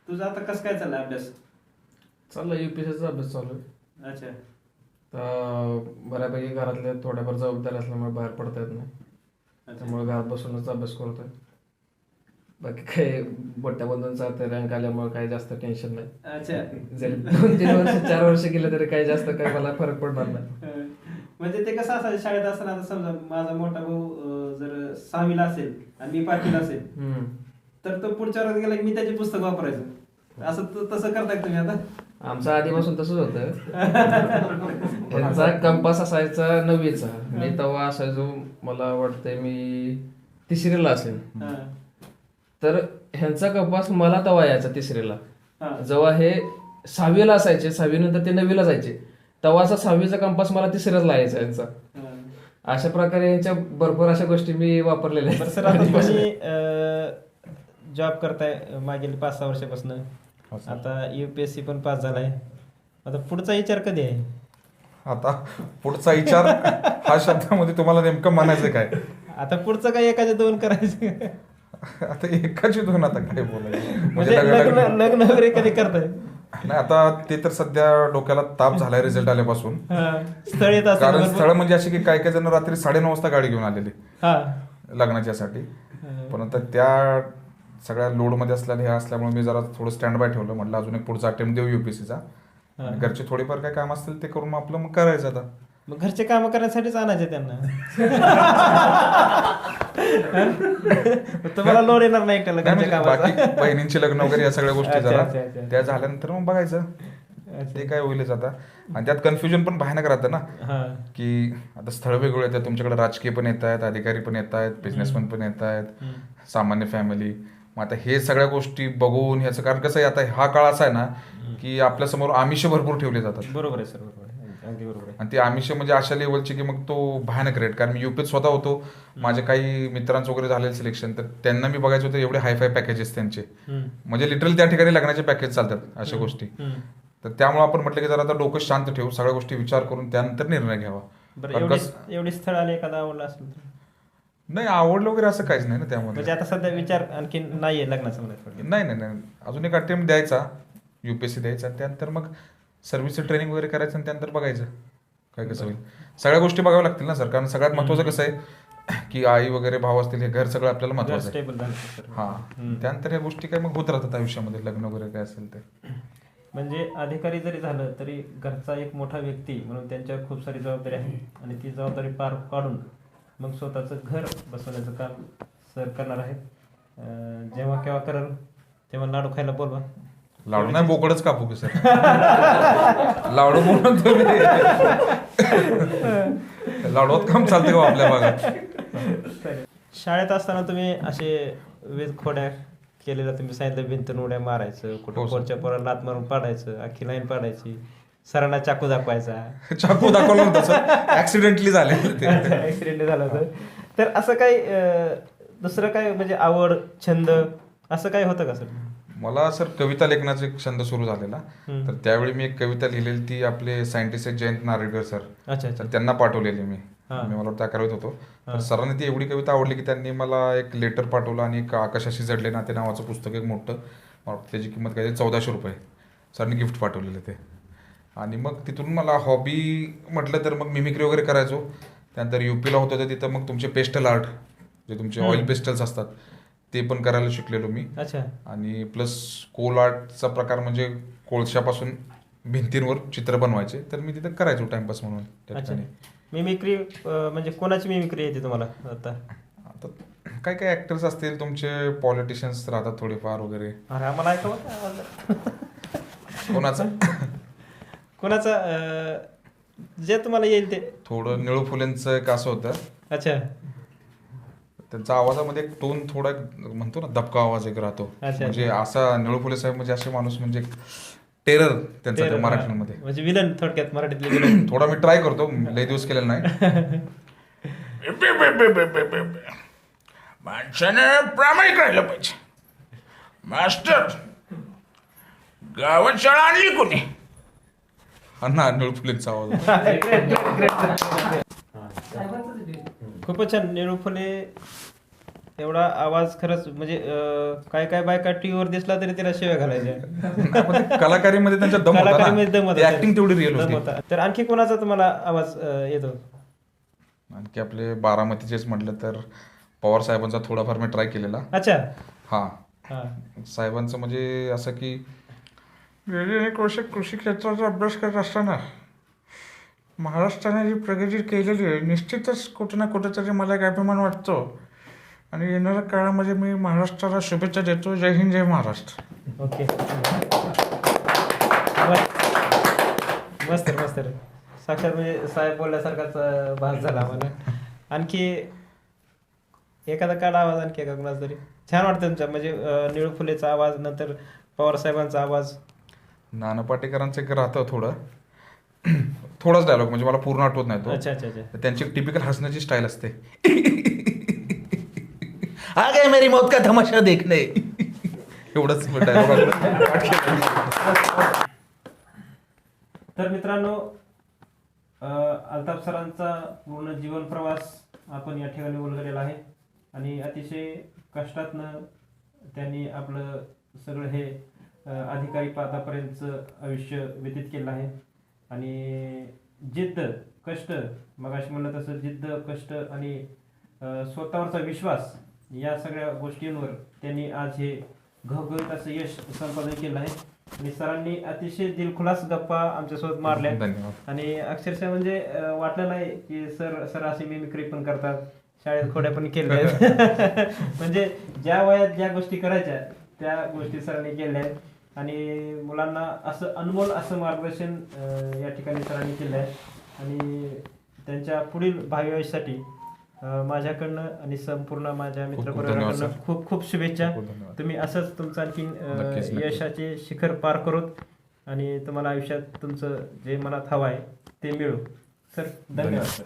S2: तुझा आता कसं काय चाललाय अभ्यास?
S4: चालला UPSCचा अभ्यास चालू आहे.
S2: अच्छा.
S4: तर बऱ्यापैकी घरातल्या थोड्याफार जबाबदारी असल्यामुळे बाहेर पडता येत नाही, त्यामुळे घरात बसूनच अभ्यास करतोय. बाकी काही मोठ्या बंधूंचा रँक आल्यामुळे काही जास्त टेन्शन नाही.
S2: अच्छा.
S4: जरी 2-3 वर्ष 4 वर्ष गेले तरी काही जास्त काही मला फरक पडणार नाही.
S2: म्हणजे ते कसं असायचं शाळेत असताना, आता समजा माझा मोठा भाऊ जर 6वीला असेल आणि मी 5वीला असेल, तर तो पुढच्या वर्गात गेला की मी त्याची पुस्तक वापरायचं. असं तसं करताय तुम्ही आता?
S4: आमचं आधीपासून तसंच होतं. त्यांचा कंपास असायचा 9वीचा, मी तेव्हा असायचो, मला वाटतंय मी 3रीला असेल. तर ह्यांचा कंपास मला तेव्हा यायचा 3रीला. जेव्हा हे 6वीला असायचे, 6वी नंतर ते 9वीला जायचे, तेव्हाचा 6वीचा कंपास मला 3रीला यायचा यांचा. अशा प्रकारे यांच्या भरपूर अशा गोष्टी मी वापरलेल्या आहेत.
S2: सर आता तुम्ही जॉब करताय मागील 5-6 वर्षापासून, आता UPSC पण पास झालाय, आता पुढचा विचार कधी आहे?
S1: आता पुढचा विचार हा शब्दामध्ये तुम्हाला नेमकं म्हणायचं काय?
S2: आता पुढचं काय एकाचे 2 करायचे?
S1: आता एकाची 2 आता काय बोलायचं
S2: म्हणजे
S1: म्हणजे
S2: लग्न वगैरे कधी करताय?
S1: नाही, आता ते तर सध्या डोक्याला ताप झालाय रिझल्ट आल्यापासून.
S2: स्थळ येत असतं
S1: कारण स्थळ म्हणजे अशी की काही काही जण रात्री 9:30 वाजता गाडी घेऊन आलेली लग्नाच्यासाठी. पण आता त्या सगळ्या लोडमध्ये असल्याने हे असल्यामुळे मी जरा थोडं स्टँड बाय ठेवलं. म्हटलं अजून एक पुढचा अटेम्प्ट देऊ UPSCचा. घरचे थोडीफार काय काम असतील ते करून आपलं मग करायचं. आता
S2: मग घरचे काम करण्यासाठीच आणायचे त्यांना. तुम्हाला लोड येणार नाही एकट्याला घरच्या कामाचा?
S1: बाकी बहिणींची लग्न वगैरे या सगळ्या गोष्टी
S2: अच्छा,
S1: जरा
S2: अच्छा, अच्छा.
S1: त्या झाल्यानंतर मग बघायचं ते काय होईलच आता. आणि त्यात कन्फ्युजन पण भयानक राहतं ना, की आता स्थळ वेगवेगळे येतात तुमच्याकडे, राजकीय पण येत आहेत, अधिकारी पण येत आहेत, बिझनेसमॅन पण येत आहेत, सामान्य फॅमिली. मग आता हे सगळ्या गोष्टी बघून ह्याचं, कारण कसं आहे आता हा काळ असा आहे ना की आपल्या समोर आमिष भरपूर ठेवले जातात.
S2: बरोबर आहे सर, बरोबर आहे, अगदी बरोबर आहे.
S1: आणि ते आमिष म्हणजे अशा लेवलचे की मग तो भयानक रेट. कारण मी UPSC स्वतः होतो, माझ्या काही मित्रांचं वगैरे झालेलं सिलेक्शन, तर त्यांना मी बघायचं होतं एवढे हायफाय पॅकेजेस त्यांचे, म्हणजे लिटरली त्या ठिकाणी लग्नाचे पॅकेज चालतात अशा गोष्टी. तर त्यामुळे आपण म्हटलं की जरा आता डोकं शांत ठेवू, सगळ्या गोष्टी विचार करून त्यानंतर निर्णय घ्यावा.
S2: एवढी स्थळ आले एखादा आवडला असेल तर?
S1: नाही, आवडलं वगैरे असं काहीच नाही ना त्यामध्ये.
S2: म्हणजे आता सध्या विचार आणखी नाहीये लग्नाचा?
S1: नाही नाही नाही, अजून एक अटेम्प्ट द्यायचा, UPSC द्यायचा, त्यानंतर मग सर्व्हिसचं ट्रेनिंग वगैरे करायचं आणि त्यानंतर बघायचं काय कसं होईल. सगळ्या गोष्टी बघाव्या लागतील ना सर, कारण सगळ्यात महत्वाचं कसं आहे की आई वगैरे भाव असतील, हे घर सगळं आपल्याला महत्वाचं आहे.
S2: स्टेबल झालं.
S1: हा, त्यानंतर ह्या गोष्टी काय मग होत राहतात आयुष्यामध्ये, लग्न वगैरे काय असेल ते.
S2: म्हणजे अधिकारी जरी झालं तरी घरचा एक मोठा व्यक्ती म्हणून त्यांच्यावर खूप सारी जबाबदारी आहे, आणि ती जबाबदारी पार पाडून मग स्वतःचं घर बसवण्याचं काम सर करणार आहेत. जेव्हा केव्हा कराल तेव्हा लाडू खायला बोलवा.
S1: लाडू नाही, बोकडच कापू की सर. लाडू म्हणून तुम्ही लाडूत काम चालते का आपल्या भागात?
S2: शाळेत असताना तुम्ही असे विविध खोड्या केलेल्या तुम्ही सांगितलं, भिंतून उड्या मारायचं, कुठं
S1: हो, सर.
S2: पोरच्या पोराला लात मारून पाडायचं, अख्खी लाईन पाडायची, सरांना चाकू दाखवायचा.
S1: चाकू दाखवलं नव्हतं सर, ऍक्सिडेंटली झालेलं ते.
S2: ऍक्सिडेंट झाला होता. तर असं काही दुसरं काय म्हणजे आवड, छंद असं काही होतं का सर?
S1: मला सर कविता लेखनाचा एक छंद सुरू झालेला.
S2: हम्म.
S1: तर त्यावेळी मी एक कविता लिहिलेली, ती आपले सायंटिस्ट जयंत नारळीकर सर,
S2: अच्छा अच्छा.
S1: तर त्यांना पाठवलेली मी.
S2: हा.
S1: मी मला वाटतं 11वीत होतो.
S2: हा.
S1: तर सरांनी ती एवढी कविता आवडली की त्यांनी मला एक लेटर पाठवलं आणि एक आकाशाशी जडले नाते नावाचं पुस्तक, एक मोठं, मला वाटतं त्याची किंमत काय 1400 रुपये सरांनी गिफ्ट पाठवलेलं ते. आणि मग तिथून मला हॉबी म्हटलं तर मग मिमिक्री वगैरे करायचो. त्यानंतर UP ला होतं तर तिथं मग तुमचे पेस्टल आर्ट, जे तुमचे ऑइल पेस्टल्स असतात ते पण करायला शिकलेलो मी.
S2: अच्छा.
S1: आणि प्लस कोल आर्टचा प्रकार म्हणजे कोळशापासून भिंतींवर चित्र बनवायचे, तर मी तिथं करायचो टाइमपास म्हणून त्या
S2: अच्छा.
S1: ठिकाणी.
S2: मिमिक्री म्हणजे कोणाची मिमिक्री येते तुम्हाला आता?
S1: आता काय काय ॲक्टर्स असतील तुमचे, पॉलिटिशियन्स राहतात थोडेफार वगैरे.
S2: अरे आम्हाला ऐकावं का?
S1: कोणाचं?
S2: कोणाचं जे तुम्हाला येईल ते.
S1: थोडं निळू फुलेंचं एक असं होतं,
S2: अच्छा
S1: त्यांचा आवाजामध्ये एक टोन थोडा म्हणतो ना, दबका आवाज एक राहतो.
S2: अच्छा.
S1: म्हणजे असा निळू फुले साहेब म्हणजे असे माणूस म्हणजे टेरर त्यांचा
S2: ते,
S1: मराठीमध्ये.
S2: म्हणजे विलन थोडक्यात, मराठीतले विलन.
S1: थोडा मी ट्राय करतो, लय दिवस केलेला नाही.
S5: माणसानं प्रामाणिक राहिलं पाहिजे. मास्टर, गावात शाळा आणली कोणी?
S1: हा ना, निळू फुलेंचा आवाज होता.
S2: खूपच छान. निळू फुले एवढा आवाज खरंच म्हणजे काय काय बायका टीव्हीवर दिसला तरी तिला शिव्या घालायच्या.
S1: नाही, पण ते कलाकारीमध्ये त्यांचा दम
S2: कलाकारीमध्ये दम
S1: होता,
S2: होता.
S1: ऍक्टिंग तेवढी रिअल
S2: दम
S1: होती.
S2: होता. तर आणखी कोणाचा तुम्हाला आवाज येतो?
S1: आणखी आपले बारामतीचेच म्हटलं तर पवार साहेबांचा थोडाफार मी ट्राय केलेला.
S2: अच्छा.
S1: हा,
S2: हा.
S1: साहेबांचं म्हणजे असं की कृषी क्षेत्राचा अभ्यास करत असताना महाराष्ट्राने जी प्रगती केलेली आहे, निश्चितच कुठं ना कुठेतरी मला एक अभिमान वाटतो. आणि येणाऱ्या काळामध्ये मी महाराष्ट्राला शुभेच्छा देतो. जय हिंद, जय महाराष्ट्र.
S2: ओके. मस्त मस्त. साक्षात म्हणजे साहेब बोलल्यासारखाच भास झाला आम्हाला. आणखी एखादा काढा आवाज, आणखी एका कुणाचा तरी छान वाटतं तुमचा, म्हणजे निळू फुलेचा आवाज, नंतर पवार साहेबांचा आवाज.
S1: नाना पाटेकरांचं एक राहतं थोडं, थोडाच डायलॉग, म्हणजे मला पूर्ण आठवत नाही तो.
S2: अच्छा अच्छा अच्छा.
S1: तर त्यांची एक टिपिकल हसण्याची स्टाईल असते.
S5: आ गए मेरी मौत का तमाशा देखने.
S1: एवढंच डायलॉग.
S2: तर मित्रांनो, अल्ताफ सरांचा पूर्ण जीवन प्रवास आपण या ठिकाणी उलगडलेला आहे. आणि अतिशय कष्टातनं त्यांनी आपलं सगळं हे अधिकारी पदापर्यंतचं आयुष्य व्यतीत केलं आहे. आणि जिद्द, कष्ट, मगाशी म्हणलं तसं जिद्द, कष्ट आणि स्वतःवरचा विश्वास, या सगळ्या गोष्टींवर त्यांनी आज हे घवघवीत असं यश संपादन केलं आहे. आणि सरांनी अतिशय दिलखुलास गप्पा आमच्यासोबत मारल्या.
S1: धन्यवाद.
S2: आणि अक्षरशः म्हणजे वाटलं नाही की सर अशी मिमिक्री पण करतात, शाळेत खोड्या पण केल्या आहेत. म्हणजे ज्या वयात ज्या गोष्टी करायच्या त्या गोष्टी सरांनी केल्या आहेत. आणि मुलांना असं अनमोल असं मार्गदर्शन या ठिकाणी सरांनी केलं आहे. आणि त्यांच्या पुढील भावी आयुष्यासाठी माझ्याकडनं आणि संपूर्ण माझ्या मित्रपरिवाराकडनं
S1: धन्यवाद,
S2: खूप खूप शुभेच्छा.
S1: खूप धन्यवाद.
S2: तुम्ही असंच तुमचं आणखीन
S1: नक्कीच.
S2: यशाचे शिखर पार करोत आणि तुम्हाला आयुष्यात तुमचं जे मनात हवं आहे ते मिळो. सर धन्यवाद.